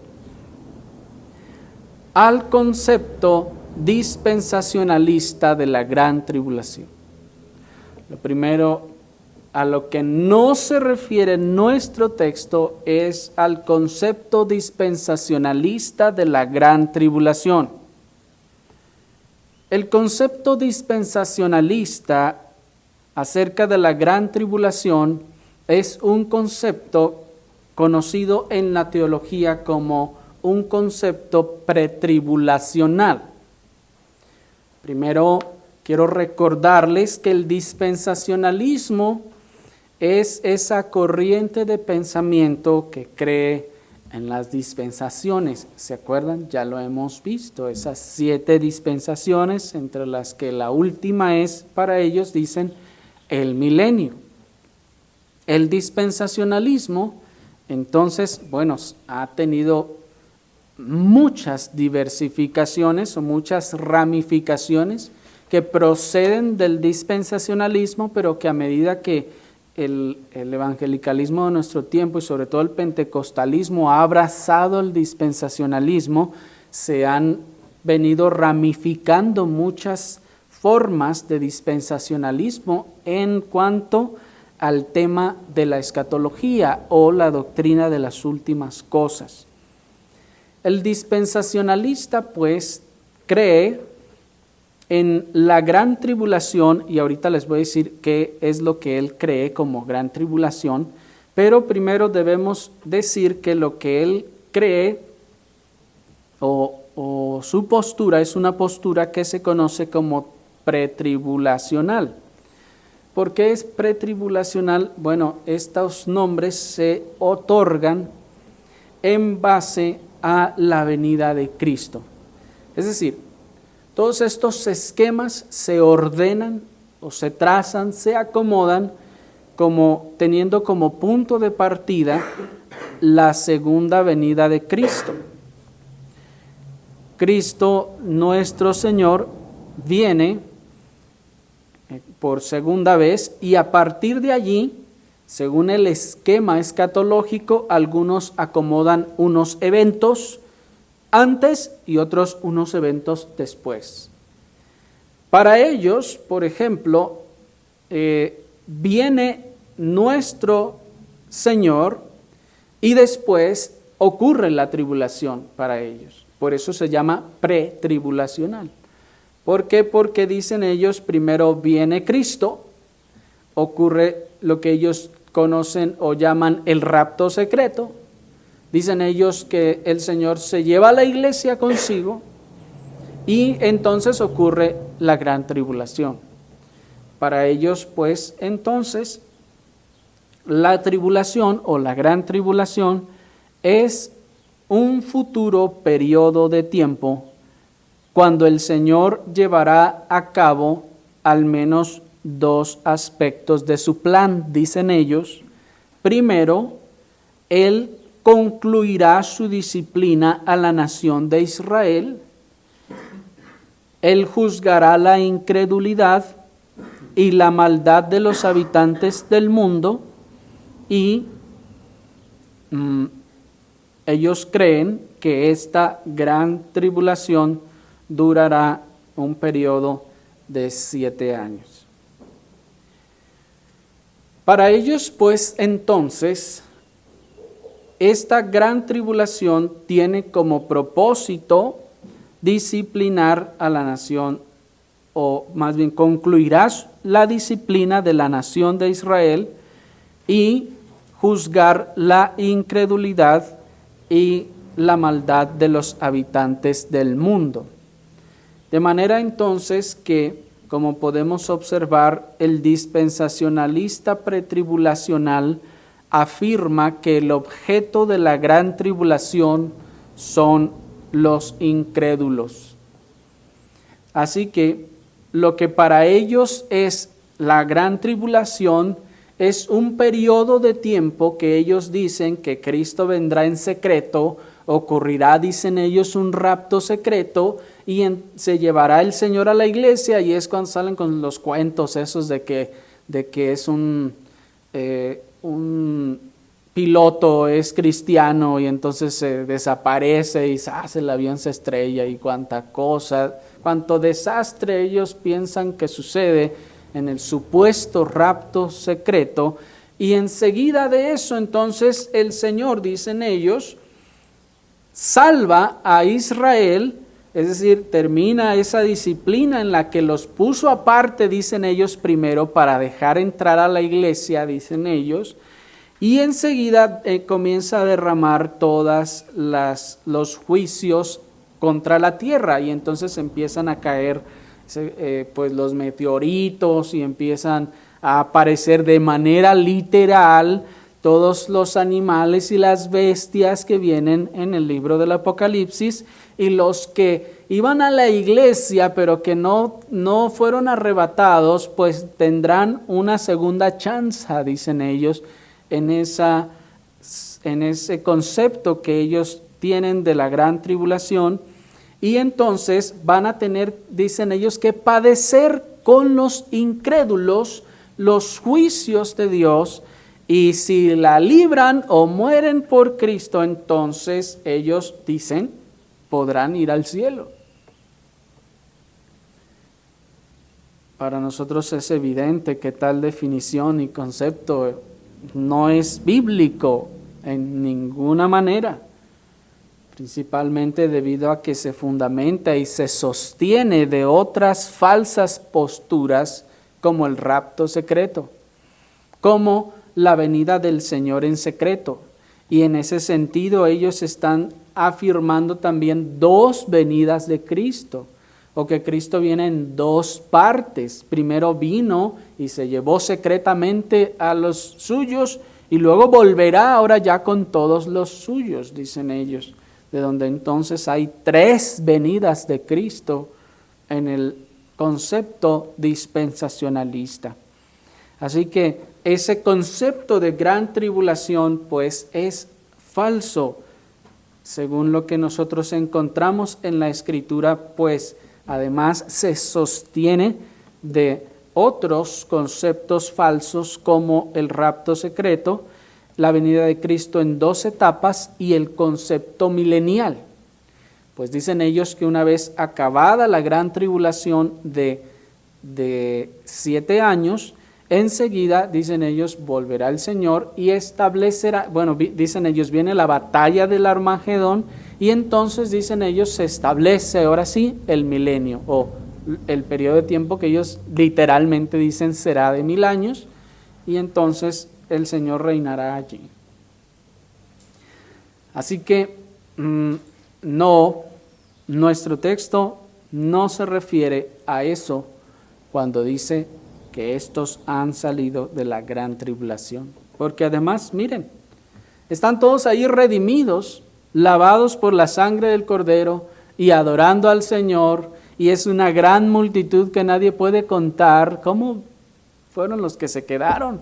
al concepto dispensacionalista de la gran tribulación. Lo primero a lo que no se refiere nuestro texto es al concepto dispensacionalista de la gran tribulación. El concepto dispensacionalista acerca de la gran tribulación es un concepto conocido en la teología como un concepto pretribulacional. Primero, quiero recordarles que el dispensacionalismo es esa corriente de pensamiento que cree en las dispensaciones. ¿Se acuerdan? Ya lo hemos visto, esas 7 dispensaciones, entre las que la última es, para ellos, dicen, el milenio. El dispensacionalismo, entonces, bueno, ha tenido muchas diversificaciones o muchas ramificaciones que proceden del dispensacionalismo, pero que a medida que el evangelicalismo de nuestro tiempo y sobre todo el pentecostalismo ha abrazado el dispensacionalismo, se han venido ramificando muchas formas de dispensacionalismo en cuanto al tema de la escatología o la doctrina de las últimas cosas. El dispensacionalista, pues, cree en la gran tribulación, y ahorita les voy a decir qué es lo que él cree como gran tribulación, pero primero debemos decir que lo que él cree o su postura es una postura que se conoce como pretribulacional. ¿Por qué es pretribulacional? Bueno, estos nombres se otorgan en base a la venida de Cristo. Es decir, todos estos esquemas se ordenan o se trazan, se acomodan como teniendo como punto de partida la segunda venida de Cristo. Cristo nuestro Señor viene por segunda vez y a partir de allí, según el esquema escatológico, algunos acomodan unos eventos antes y otros unos eventos después. Para ellos, por ejemplo, viene nuestro Señor y después ocurre la tribulación para ellos. Por eso se llama pretribulacional. ¿Por qué? Porque dicen ellos, primero viene Cristo, ocurre lo que ellos conocen o llaman el rapto secreto. Dicen ellos que el Señor se lleva a la iglesia consigo y entonces ocurre la gran tribulación. Para ellos, pues, entonces, la tribulación o la gran tribulación es un futuro periodo de tiempo cuando el Señor llevará a cabo al menos 2 aspectos de su plan, dicen ellos. Primero, Él concluirá su disciplina a la nación de Israel. Él juzgará la incredulidad y la maldad de los habitantes del mundo y ellos creen que esta gran tribulación durará un periodo de 7 años. Para ellos, pues, entonces, esta gran tribulación tiene como propósito disciplinar a la nación, o más bien concluirá la disciplina de la nación de Israel y juzgar la incredulidad y la maldad de los habitantes del mundo. De manera entonces que, como podemos observar, el dispensacionalista pretribulacional afirma que el objeto de la gran tribulación son los incrédulos. Así que lo que para ellos es la gran tribulación es un periodo de tiempo que ellos dicen que Cristo vendrá en secreto, ocurrirá, dicen ellos, un rapto secreto y se llevará el Señor a la iglesia, y es cuando salen con los cuentos esos de que es un piloto es cristiano y entonces se desaparece y el avión se estrella y cuánto desastre ellos piensan que sucede en el supuesto rapto secreto. Y enseguida de eso entonces el Señor, dicen ellos, salva a Israel, es decir, termina esa disciplina en la que los puso aparte, dicen ellos, primero para dejar entrar a la iglesia, dicen ellos, y enseguida comienza a derramar todos los juicios contra la tierra, y entonces empiezan a caer pues los meteoritos y empiezan a aparecer de manera literal todos los animales y las bestias que vienen en el libro del Apocalipsis, y los que iban a la iglesia pero que no fueron arrebatados, pues tendrán una segunda chance, dicen ellos, en ese concepto que ellos tienen de la gran tribulación, y entonces van a tener, dicen ellos, que padecer con los incrédulos los juicios de Dios, y si la libran o mueren por Cristo, entonces ellos dicen, podrán ir al cielo. Para nosotros es evidente que tal definición y concepto no es bíblico en ninguna manera, principalmente debido a que se fundamenta y se sostiene de otras falsas posturas como el rapto secreto, como la venida del Señor en secreto. Y en ese sentido ellos están afirmando también dos venidas de Cristo, o que Cristo viene en dos partes. Primero vino y se llevó secretamente a los suyos, y luego volverá ahora ya con todos los suyos, dicen ellos, de donde entonces hay tres venidas de Cristo en el concepto dispensacionalista. Así que ese concepto de gran tribulación pues es falso, según lo que nosotros encontramos en la Escritura, pues además se sostiene de otros conceptos falsos como el rapto secreto, la venida de Cristo en dos etapas y el concepto milenial. Pues dicen ellos que una vez acabada la gran tribulación de 7 años, enseguida, dicen ellos, volverá el Señor y establecerá, dicen ellos, viene la batalla del Armagedón, y entonces, dicen ellos, se establece ahora sí el milenio, o el periodo de tiempo que ellos literalmente dicen será de 1000 años, y entonces el Señor reinará allí. Así que nuestro texto no se refiere a eso cuando dice que estos han salido de la gran tribulación. Porque además, miren, están todos ahí redimidos, lavados por la sangre del Cordero y adorando al Señor, y es una gran multitud que nadie puede contar. ¿Cómo fueron los que se quedaron?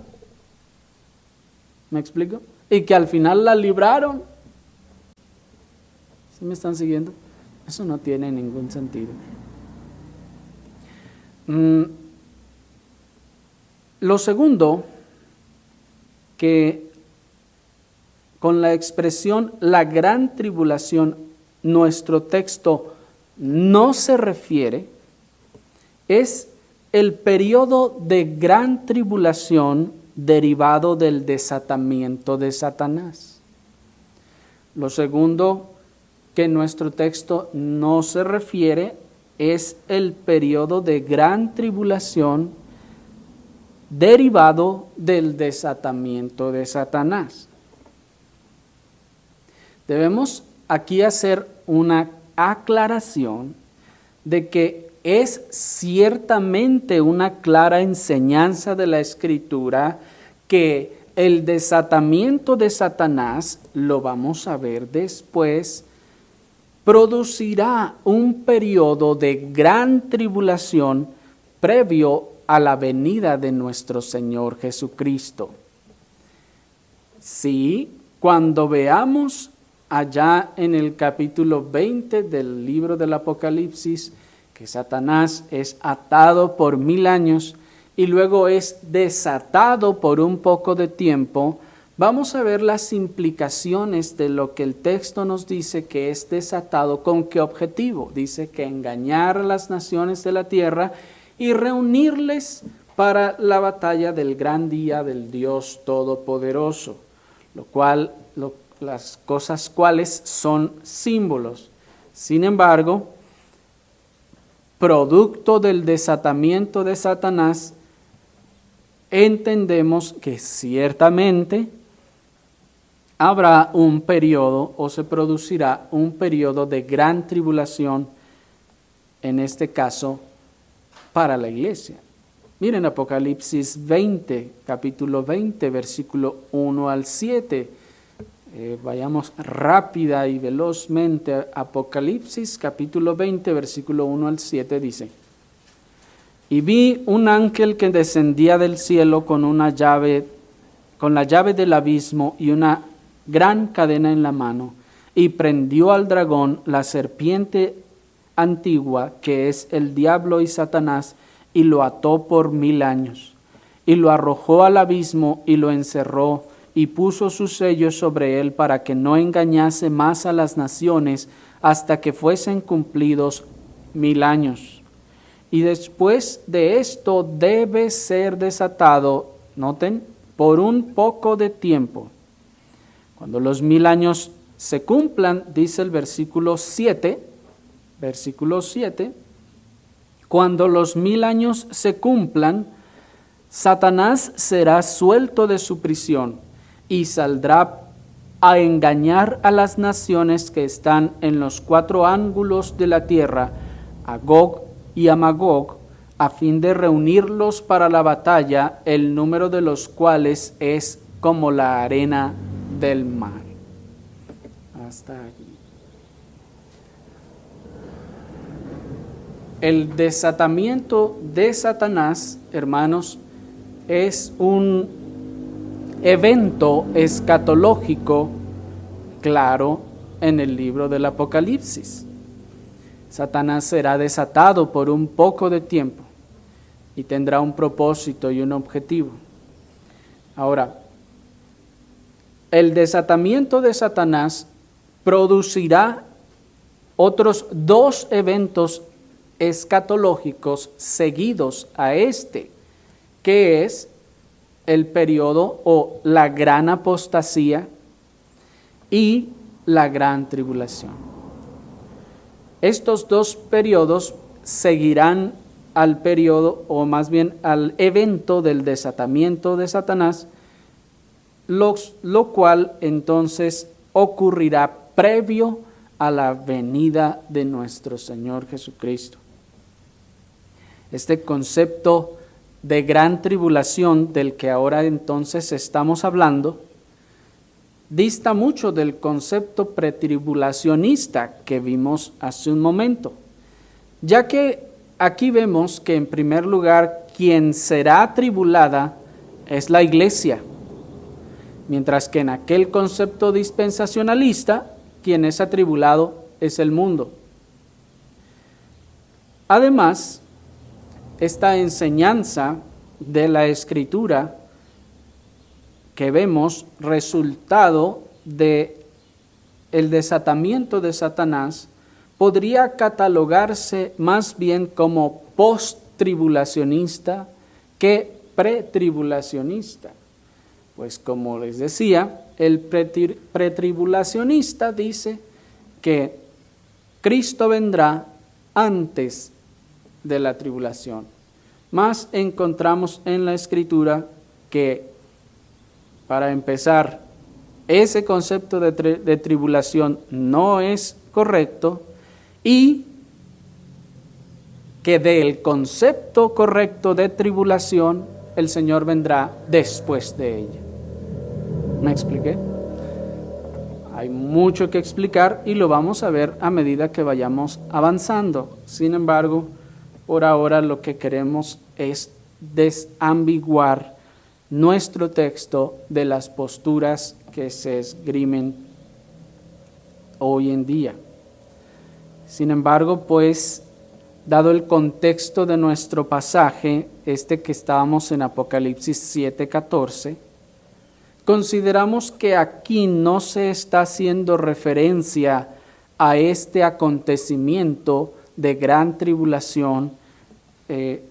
¿Me explico? Y que al final la libraron. ¿Sí me están siguiendo? Eso no tiene ningún sentido. Lo segundo, que con la expresión la gran tribulación nuestro texto no se refiere, es el periodo de gran tribulación derivado del desatamiento de Satanás. Lo segundo que nuestro texto no se refiere es el periodo de gran tribulación derivado del desatamiento de Satanás. Debemos aquí hacer una aclaración de que es ciertamente una clara enseñanza de la Escritura que el desatamiento de Satanás, lo vamos a ver después, producirá un periodo de gran tribulación previo a la venida de nuestro Señor Jesucristo. Sí, cuando veamos allá en el capítulo 20 del libro del Apocalipsis, que Satanás es atado por 1000 años y luego es desatado por un poco de tiempo, vamos a ver las implicaciones de lo que el texto nos dice que es desatado. ¿Con qué objetivo? Dice que engañar a las naciones de la tierra y reunirles para la batalla del gran día del Dios Todopoderoso, las cosas cuales son símbolos. Sin embargo, producto del desatamiento de Satanás, entendemos que ciertamente habrá un periodo o se producirá un periodo de gran tribulación, en este caso para la iglesia. Miren Apocalipsis 20, capítulo 20, versículo 1 al 7. Vayamos rápida y velozmente. Apocalipsis capítulo 20, versículo 1 al 7 dice: Y vi un ángel que descendía del cielo con la llave del abismo y una gran cadena en la mano, y prendió al dragón, la serpiente antigua, que es el diablo y Satanás, y lo ató por 1000 años, y lo arrojó al abismo y lo encerró, y puso su sello sobre él para que no engañase más a las naciones hasta que fuesen cumplidos 1000 años. Y después de esto debe ser desatado, noten, por un poco de tiempo. Cuando los 1000 años se cumplan, dice el versículo 7, cuando los 1000 años se cumplan, Satanás será suelto de su prisión y saldrá a engañar a las naciones que están en los 4 ángulos de la tierra, a Gog y a Magog, a fin de reunirlos para la batalla, el número de los cuales es como la arena del mar. Hasta aquí. El desatamiento de Satanás, hermanos, es un evento escatológico claro en el libro del Apocalipsis. Satanás será desatado por un poco de tiempo y tendrá un propósito y un objetivo. Ahora, el desatamiento de Satanás producirá otros 2 eventos escatológicos seguidos a este, que es el periodo o la gran apostasía y la gran tribulación. Estos 2 periodos seguirán al periodo, o más bien al evento del desatamiento de Satanás, lo cual entonces ocurrirá previo a la venida de nuestro Señor Jesucristo. Este concepto de gran tribulación del que ahora entonces estamos hablando dista mucho del concepto pretribulacionista que vimos hace un momento, ya que aquí vemos que en primer lugar quien será atribulada es la iglesia, mientras que en aquel concepto dispensacionalista quien es atribulado es el mundo. Además, esta enseñanza de la Escritura que vemos resultado de el desatamiento de Satanás podría catalogarse más bien como post-tribulacionista que pretribulacionista. Pues como les decía, el pretribulacionista dice que Cristo vendrá antes de la tribulación. Mas encontramos en la Escritura que, para empezar, ese concepto de tribulación no es correcto, y que del concepto correcto de tribulación el Señor vendrá después de ella. ¿Me expliqué? Hay mucho que explicar y lo vamos a ver a medida que vayamos avanzando. Sin embargo, por ahora lo que queremos es desambiguar nuestro texto de las posturas que se esgrimen hoy en día. Sin embargo, pues, dado el contexto de nuestro pasaje, que estábamos en Apocalipsis 7:14, consideramos que aquí no se está haciendo referencia a este acontecimiento de gran tribulación que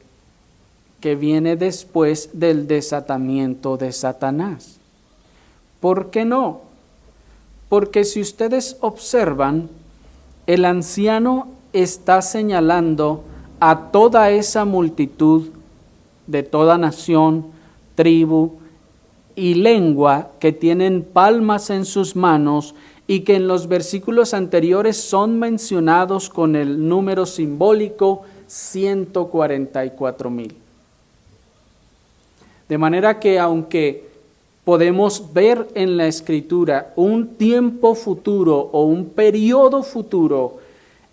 viene después del desatamiento de Satanás. ¿Por qué no? Porque si ustedes observan, el anciano está señalando a toda esa multitud de toda nación, tribu y lengua que tienen palmas en sus manos y que en los versículos anteriores son mencionados con el número simbólico 144,000. De manera que aunque podemos ver en la Escritura un tiempo futuro o un periodo futuro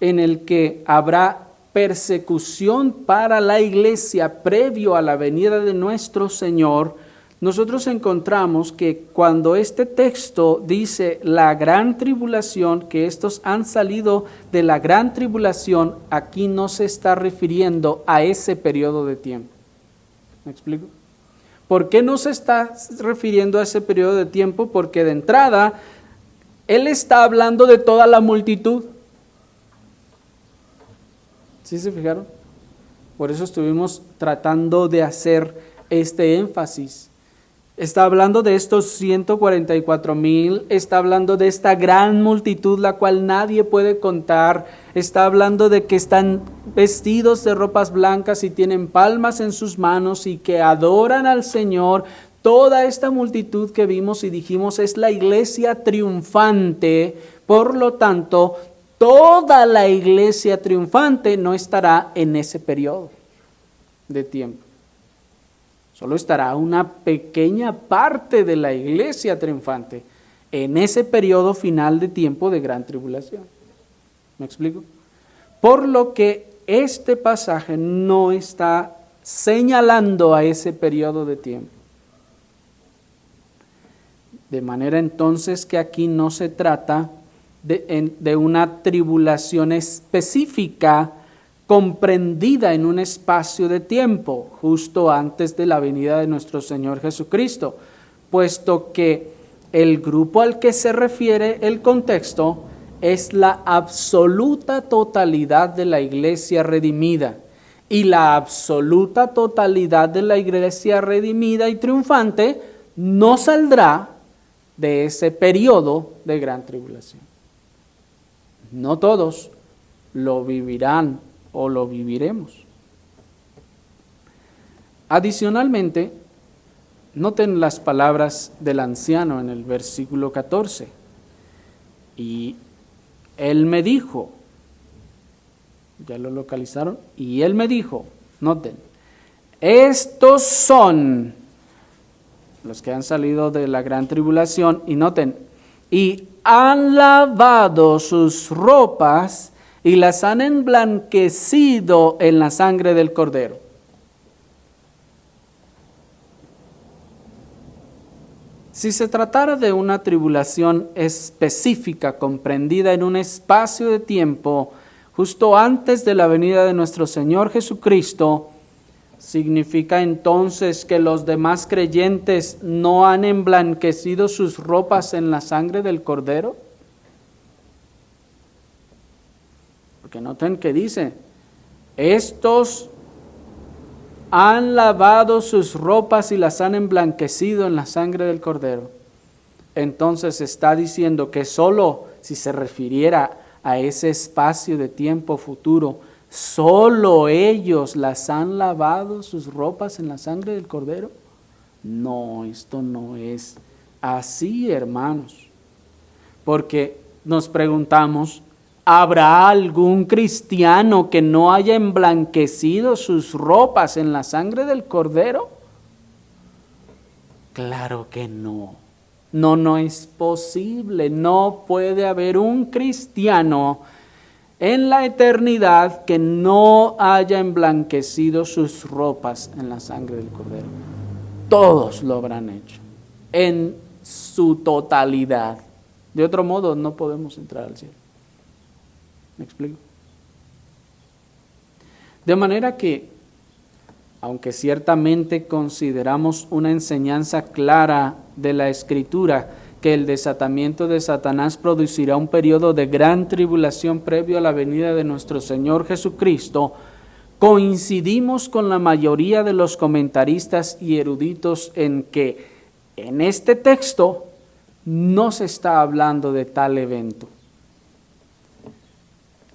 en el que habrá persecución para la iglesia previo a la venida de nuestro Señor, nosotros encontramos que cuando este texto dice la gran tribulación, que estos han salido de la gran tribulación, aquí no se está refiriendo a ese periodo de tiempo. ¿Me explico? ¿Por qué no se está refiriendo a ese periodo de tiempo? Porque de entrada, él está hablando de toda la multitud. ¿Sí se fijaron? Por eso estuvimos tratando de hacer este énfasis. Está hablando de estos 144,000, está hablando de esta gran multitud, la cual nadie puede contar, está hablando de que están vestidos de ropas blancas y tienen palmas en sus manos y que adoran al Señor. Toda esta multitud que vimos y dijimos es la iglesia triunfante, por lo tanto, toda la iglesia triunfante no estará en ese periodo de tiempo. Solo estará una pequeña parte de la iglesia triunfante en ese periodo final de tiempo de gran tribulación. ¿Me explico? Por lo que este pasaje no está señalando a ese periodo de tiempo. De manera entonces que aquí no se trata de una tribulación específica comprendida en un espacio de tiempo, justo antes de la venida de nuestro Señor Jesucristo, puesto que el grupo al que se refiere el contexto es la absoluta totalidad de la iglesia redimida, y la absoluta totalidad de la iglesia redimida y triunfante no saldrá de ese periodo de gran tribulación. No todos lo vivirán o lo viviremos. Adicionalmente, noten las palabras del anciano en el versículo 14. Y él me dijo, ¿ya lo localizaron? Y él me dijo, noten, estos son los que han salido de la gran tribulación, y noten, y han lavado sus ropas y las han emblanquecido en la sangre del Cordero. Si se tratara de una tribulación específica, comprendida en un espacio de tiempo, justo antes de la venida de nuestro Señor Jesucristo, ¿significa entonces que los demás creyentes no han emblanquecido sus ropas en la sangre del Cordero? Porque noten que dice, estos han lavado sus ropas y las han emblanquecido en la sangre del Cordero. Entonces está diciendo que solo si se refiriera a ese espacio de tiempo futuro, solo ellos las han lavado sus ropas en la sangre del Cordero. No, esto no es así, hermanos. Porque nos preguntamos, ¿habrá algún cristiano que no haya emblanquecido sus ropas en la sangre del Cordero? Claro que no. No es posible. No puede haber un cristiano en la eternidad que no haya emblanquecido sus ropas en la sangre del Cordero. Todos lo habrán hecho, en su totalidad. De otro modo, no podemos entrar al cielo. ¿Me explico? De manera que, aunque ciertamente consideramos una enseñanza clara de la Escritura, que el desatamiento de Satanás producirá un periodo de gran tribulación previo a la venida de nuestro Señor Jesucristo, coincidimos con la mayoría de los comentaristas y eruditos en que en este texto no se está hablando de tal evento.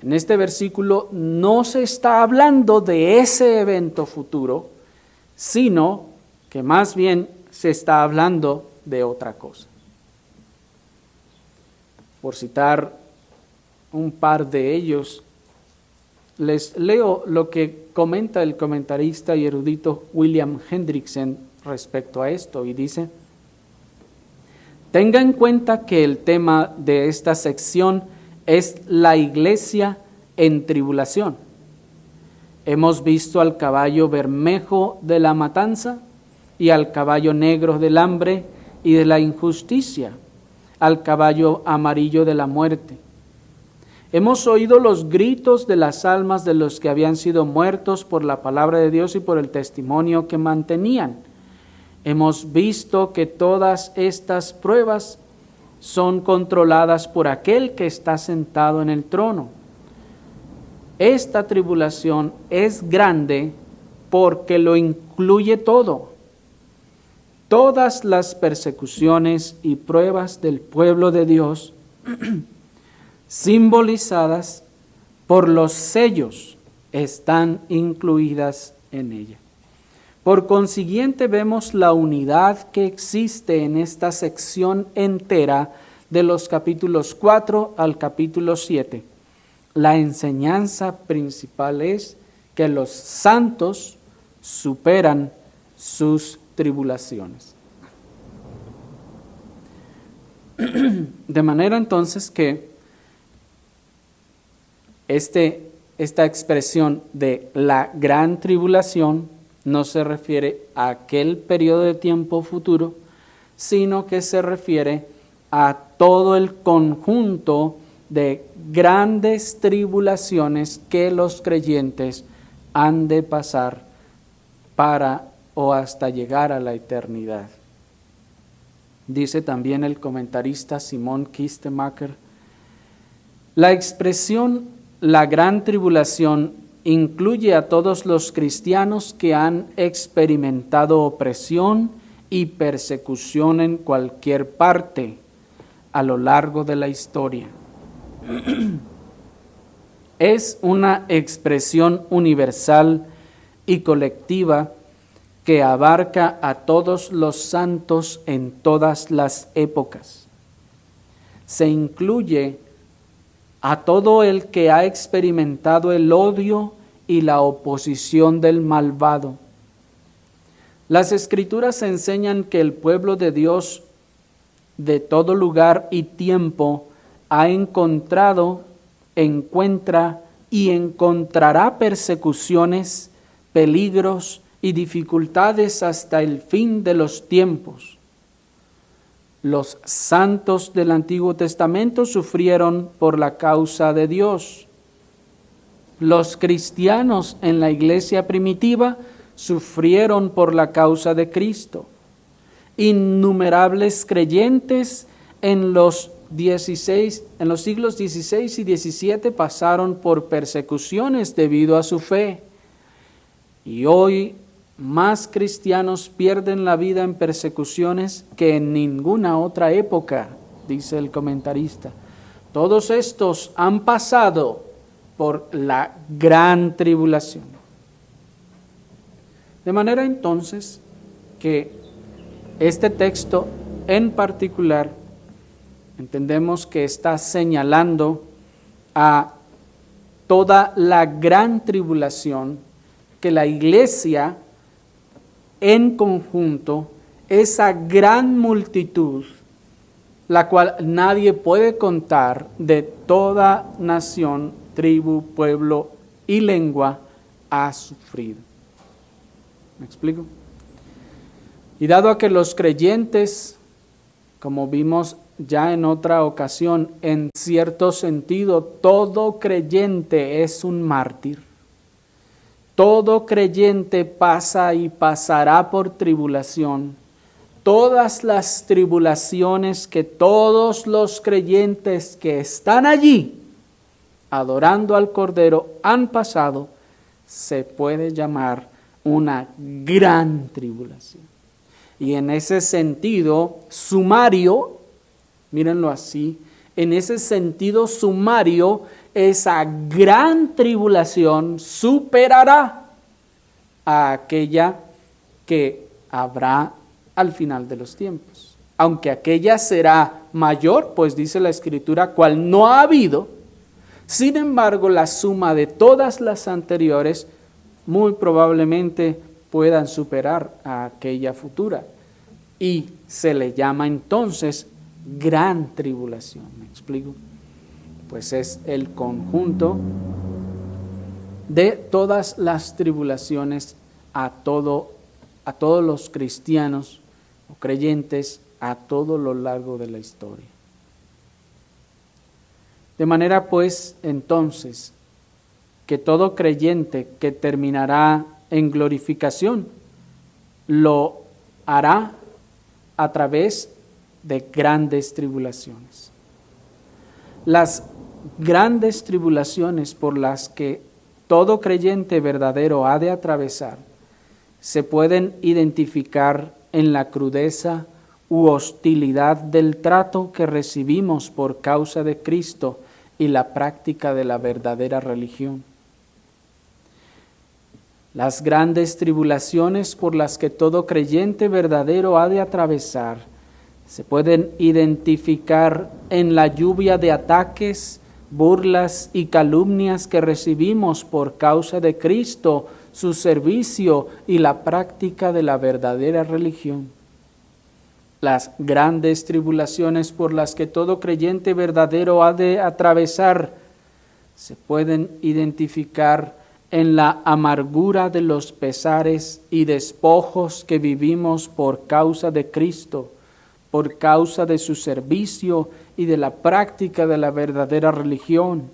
En este versículo no se está hablando de ese evento futuro, sino que más bien se está hablando de otra cosa. Por citar un par de ellos, les leo lo que comenta el comentarista y erudito William Hendrickson respecto a esto y dice: tenga en cuenta que el tema de esta sección es la iglesia en tribulación. Hemos visto al caballo bermejo de la matanza y al caballo negro del hambre y de la injusticia, al caballo amarillo de la muerte. Hemos oído los gritos de las almas de los que habían sido muertos por la palabra de Dios y por el testimonio que mantenían. Hemos visto que todas estas pruebas son controladas por aquel que está sentado en el trono. Esta tribulación es grande porque lo incluye todo. Todas las persecuciones y pruebas del pueblo de Dios simbolizadas por los sellos están incluidas en ella. Por consiguiente, vemos la unidad que existe en esta sección entera de los capítulos 4 al capítulo 7. La enseñanza principal es que los santos superan sus tribulaciones. De manera entonces que esta expresión de la gran tribulación no se refiere a aquel periodo de tiempo futuro, sino que se refiere a todo el conjunto de grandes tribulaciones que los creyentes han de pasar para o hasta llegar a la eternidad. Dice también el comentarista Simón Kistemaker: la expresión la gran tribulación incluye a todos los cristianos que han experimentado opresión y persecución en cualquier parte a lo largo de la historia. Es una expresión universal y colectiva que abarca a todos los santos en todas las épocas. Se incluye a todo el que ha experimentado el odio y la oposición del malvado. Las Escrituras enseñan que el pueblo de Dios de todo lugar y tiempo ha encontrado, encuentra y encontrará persecuciones, peligros y dificultades hasta el fin de los tiempos. Los santos del Antiguo Testamento sufrieron por la causa de Dios. Los cristianos en la iglesia primitiva sufrieron por la causa de Cristo. Innumerables creyentes en los siglos XVI y XVII pasaron por persecuciones debido a su fe. Y hoy más cristianos pierden la vida en persecuciones que en ninguna otra época, dice el comentarista. Todos estos han pasado por la gran tribulación. De manera entonces que este texto en particular entendemos que está señalando a toda la gran tribulación que la iglesia en conjunto, esa gran multitud, la cual nadie puede contar, de toda nación, tribu, pueblo y lengua, ha sufrido. ¿Me explico? Y dado a que los creyentes, como vimos ya en otra ocasión, en cierto sentido, todo creyente es un mártir. Todo creyente pasa y pasará por tribulación. Todas las tribulaciones que todos los creyentes que están allí adorando al Cordero han pasado, se puede llamar una gran tribulación. Y en ese sentido sumario, mírenlo así, en ese sentido sumario, esa gran tribulación superará a aquella que habrá al final de los tiempos. Aunque aquella será mayor, pues dice la Escritura, cual no ha habido, sin embargo la suma de todas las anteriores muy probablemente puedan superar a aquella futura. Y se le llama entonces gran tribulación. ¿Me explico? Pues es el conjunto de todas las tribulaciones a todos los cristianos o creyentes a todo lo largo de la historia. De manera pues, entonces, que todo creyente que terminará en glorificación lo hará a través de grandes tribulaciones. Las grandes tribulaciones por las que todo creyente verdadero ha de atravesar se pueden identificar en la crudeza u hostilidad del trato que recibimos por causa de Cristo y la práctica de la verdadera religión. Las grandes tribulaciones por las que todo creyente verdadero ha de atravesar se pueden identificar en la lluvia de ataques, burlas y calumnias que recibimos por causa de Cristo, su servicio y la práctica de la verdadera religión. Las grandes tribulaciones por las que todo creyente verdadero ha de atravesar se pueden identificar en la amargura de los pesares y despojos que vivimos por causa de Cristo, por causa de su servicio y de la práctica de la verdadera religión,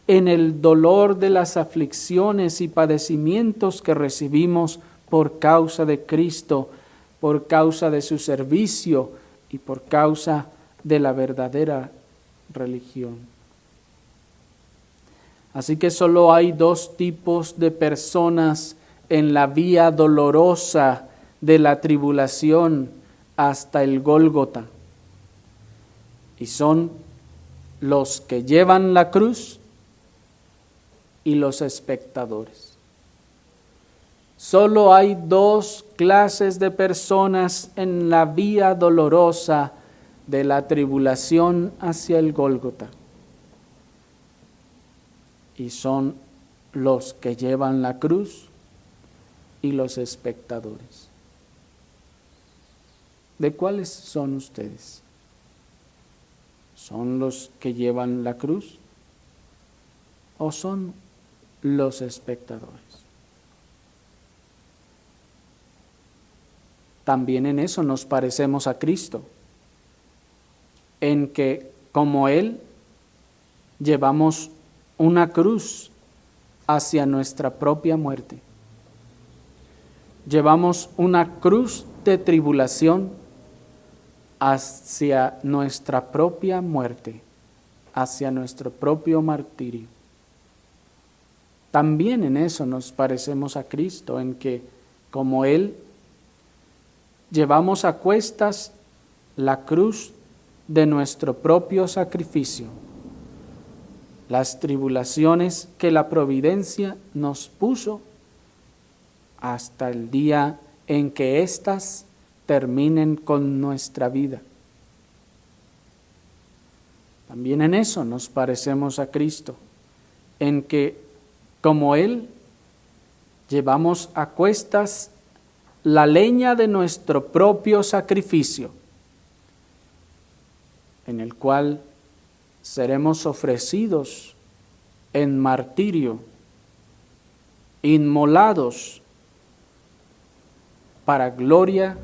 en el dolor de las aflicciones y padecimientos que recibimos por causa de Cristo, por causa de su servicio y por causa de la verdadera religión. Así que solo hay dos tipos de personas en la vía dolorosa de la tribulación hasta el Gólgota, y son los que llevan la cruz y los espectadores. Solo hay dos clases de personas en la vía dolorosa de la tribulación hacia el Gólgota, y son los que llevan la cruz y los espectadores. ¿De cuáles son ustedes? ¿Son los que llevan la cruz o son los espectadores? También en eso nos parecemos a Cristo, en que como Él llevamos una cruz hacia nuestra propia muerte. Llevamos una cruz de tribulación hacia nuestra propia muerte, hacia nuestro propio martirio. También en eso nos parecemos a Cristo, en que como Él llevamos a cuestas la cruz de nuestro propio sacrificio, las tribulaciones que la providencia nos puso hasta el día en que éstas terminen con nuestra vida. También en eso nos parecemos a Cristo, en que como Él llevamos a cuestas la leña de nuestro propio sacrificio, en el cual seremos ofrecidos en martirio, inmolados para gloria,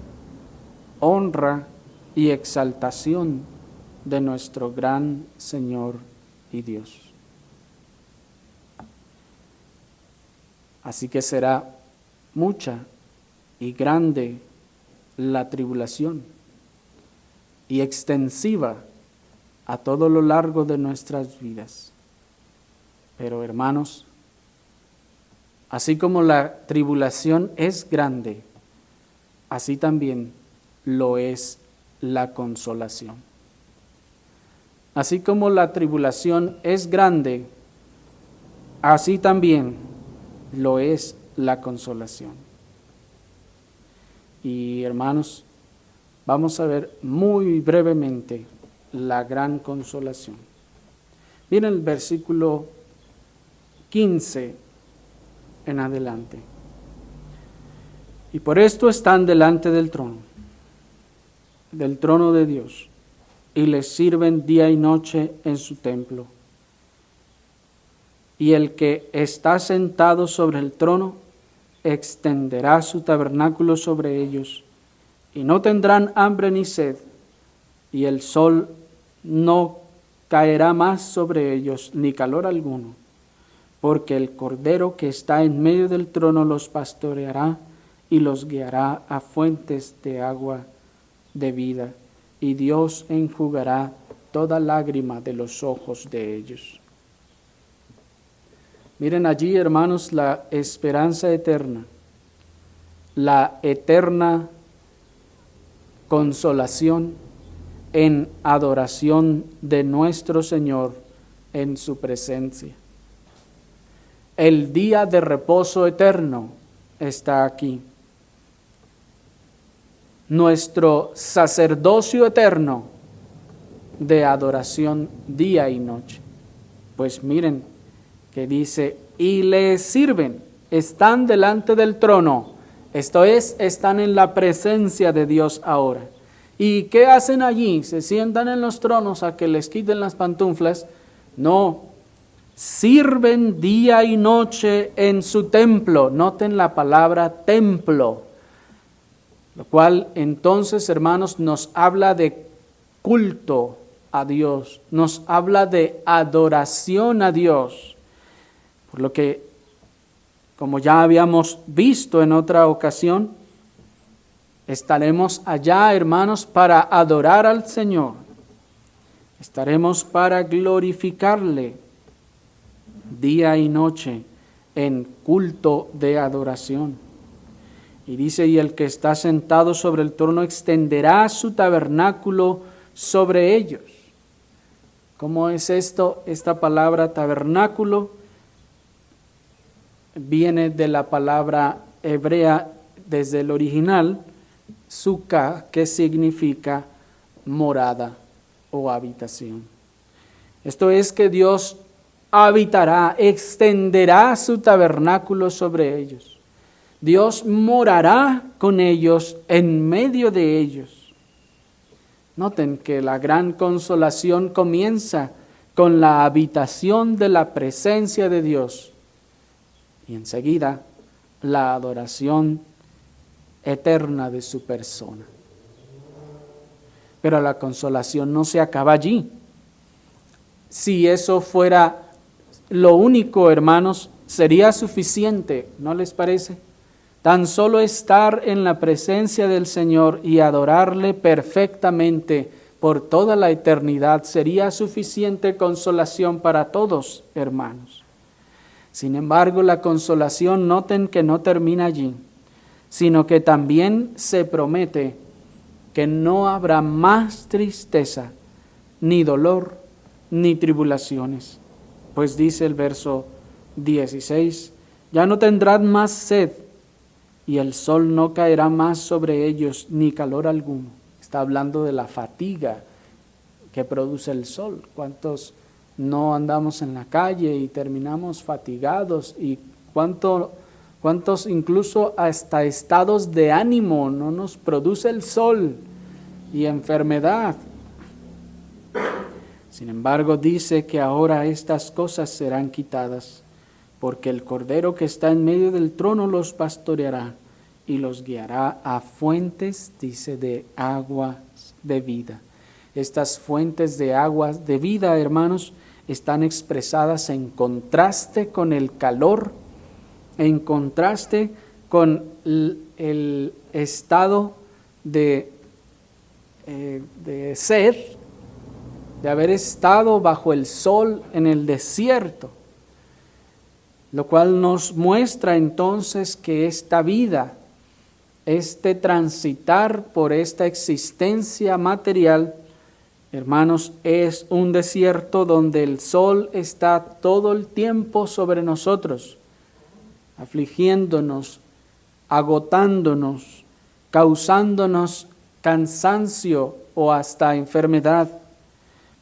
honra y exaltación de nuestro gran Señor y Dios. Así que será mucha y grande la tribulación y extensiva a todo lo largo de nuestras vidas. Pero hermanos, así como la tribulación es grande, así también lo es la consolación. Así como la tribulación es grande, así también lo es la consolación. Y hermanos, vamos a ver muy brevemente la gran consolación. Miren el versículo 15 en adelante. Y por esto están delante del trono de Dios, y les sirven día y noche en su templo. Y el que está sentado sobre el trono extenderá su tabernáculo sobre ellos, y no tendrán hambre ni sed, y el sol no caerá más sobre ellos, ni calor alguno, porque el Cordero que está en medio del trono los pastoreará y los guiará a fuentes de agua de vida, y Dios enjugará toda lágrima de los ojos de ellos. Miren allí, hermanos, la esperanza eterna, la eterna consolación en adoración de nuestro Señor en su presencia. El día de reposo eterno está aquí. Nuestro sacerdocio eterno de adoración día y noche. Pues miren que dice, y le sirven, están delante del trono, esto es, están en la presencia de Dios ahora. ¿Y qué hacen allí? ¿Se sientan en los tronos a que les quiten las pantuflas? No, sirven día y noche en su templo. Noten la palabra templo, lo cual entonces, hermanos, nos habla de culto a Dios, nos habla de adoración a Dios. Por lo que, como ya habíamos visto en otra ocasión, estaremos allá, hermanos, para adorar al Señor. Estaremos para glorificarle día y noche en culto de adoración. Y dice, y el que está sentado sobre el trono extenderá su tabernáculo sobre ellos. ¿Cómo es esto? Esta palabra tabernáculo viene de la palabra hebrea desde el original, sukkah, que significa morada o habitación. Esto es que Dios habitará, extenderá su tabernáculo sobre ellos. Dios morará con ellos, en medio de ellos. Noten que la gran consolación comienza con la habitación de la presencia de Dios y enseguida la adoración eterna de su persona. Pero la consolación no se acaba allí. Si eso fuera lo único, hermanos, sería suficiente, ¿no les parece? Tan solo estar en la presencia del Señor y adorarle perfectamente por toda la eternidad sería suficiente consolación para todos, hermanos. Sin embargo, la consolación, noten que no termina allí, sino que también se promete que no habrá más tristeza, ni dolor, ni tribulaciones. Pues dice el verso 16, ya no tendrán más sed, y el sol no caerá más sobre ellos, ni calor alguno. Está hablando de la fatiga que produce el sol. ¿Cuántos no andamos en la calle y terminamos fatigados? ¿Y cuántos incluso hasta estados de ánimo no nos produce el sol y enfermedad? Sin embargo, dice que ahora estas cosas serán quitadas, porque el Cordero que está en medio del trono los pastoreará y los guiará a fuentes, dice, de aguas de vida. Estas fuentes de aguas de vida, hermanos, están expresadas en contraste con el calor, en contraste con el estado de sed, de haber estado bajo el sol en el desierto, lo cual nos muestra entonces que esta vida, este transitar por esta existencia material, hermanos, es un desierto donde el sol está todo el tiempo sobre nosotros, afligiéndonos, agotándonos, causándonos cansancio o hasta enfermedad.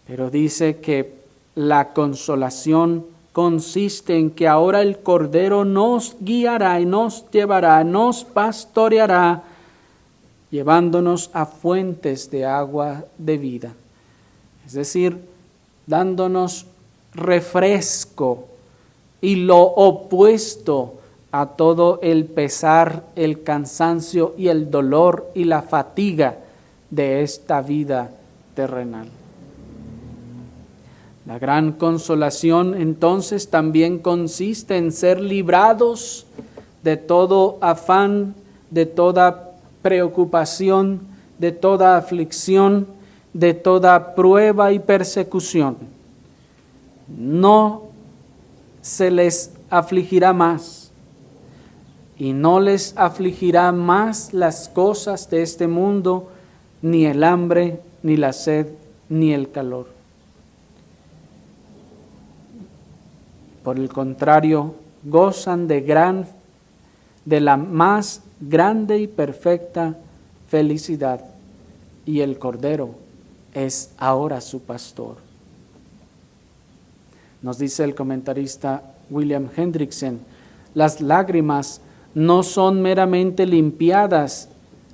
Pero dice que la consolación consiste en que ahora el Cordero nos guiará y nos llevará, nos pastoreará, llevándonos a fuentes de agua de vida. Es decir, dándonos refresco y lo opuesto a todo el pesar, el cansancio y el dolor y la fatiga de esta vida terrenal. La gran consolación entonces también consiste en ser librados de todo afán, de toda preocupación, de toda aflicción, de toda prueba y persecución. No se les afligirá más y no les afligirá más las cosas de este mundo, ni el hambre, ni la sed, ni el calor. Por el contrario, gozan de la más grande y perfecta felicidad, y el Cordero es ahora su pastor. Nos dice el comentarista William Hendrickson, las lágrimas no son meramente limpiadas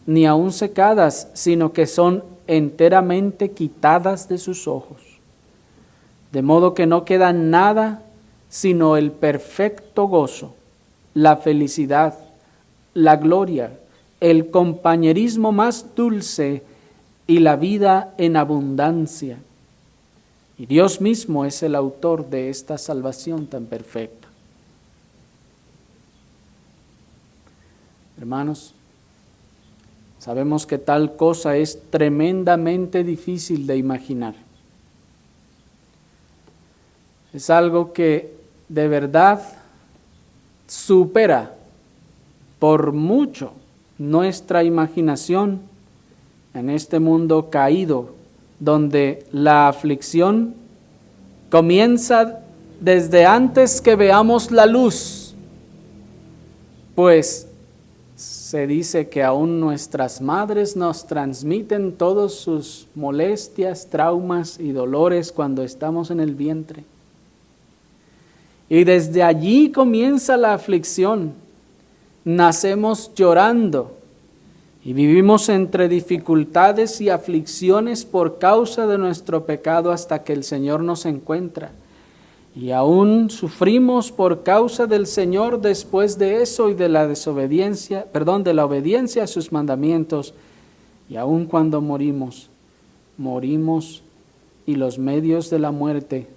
ni aún secadas, sino que son enteramente quitadas de sus ojos, de modo que no queda nada sino el perfecto gozo, la felicidad, la gloria, el compañerismo más dulce y la vida en abundancia. Y Dios mismo es el autor de esta salvación tan perfecta. Hermanos, sabemos que tal cosa es tremendamente difícil de imaginar. Es algo que de verdad supera por mucho nuestra imaginación en este mundo caído, donde la aflicción comienza desde antes que veamos la luz, pues se dice que aún nuestras madres nos transmiten todas sus molestias, traumas y dolores cuando estamos en el vientre. Y desde allí comienza la aflicción. Nacemos llorando y vivimos entre dificultades y aflicciones por causa de nuestro pecado hasta que el Señor nos encuentra. Y aún sufrimos por causa del Señor después de eso y de la de la obediencia a sus mandamientos. Y aún cuando morimos y los medios de la muerte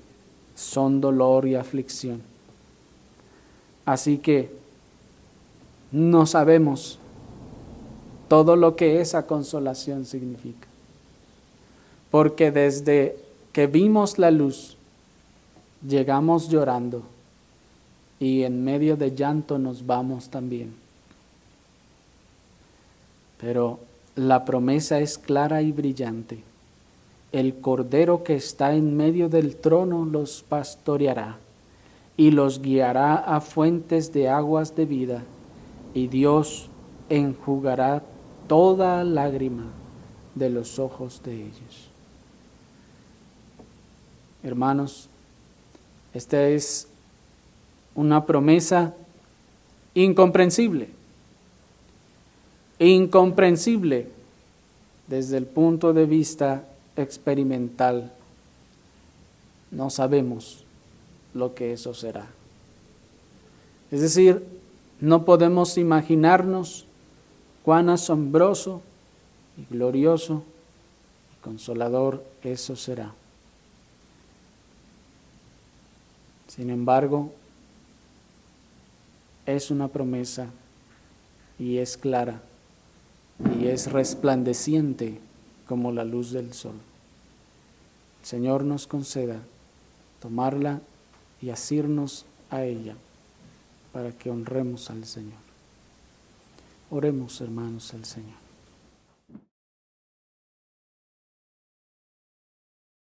son dolor y aflicción. Así que no sabemos todo lo que esa consolación significa. Porque desde que vimos la luz, llegamos llorando y en medio de llanto nos vamos también. Pero la promesa es clara y brillante. El Cordero que está en medio del trono los pastoreará y los guiará a fuentes de aguas de vida, y Dios enjugará toda lágrima de los ojos de ellos. Hermanos, esta es una promesa incomprensible desde el punto de vista experimental. No sabemos lo que eso será. Es decir, no podemos imaginarnos cuán asombroso y glorioso y consolador eso será. Sin embargo, es una promesa y es clara y es resplandeciente como la luz del sol. El Señor nos conceda tomarla y asirnos a ella para que honremos al Señor. Oremos, hermanos, al Señor.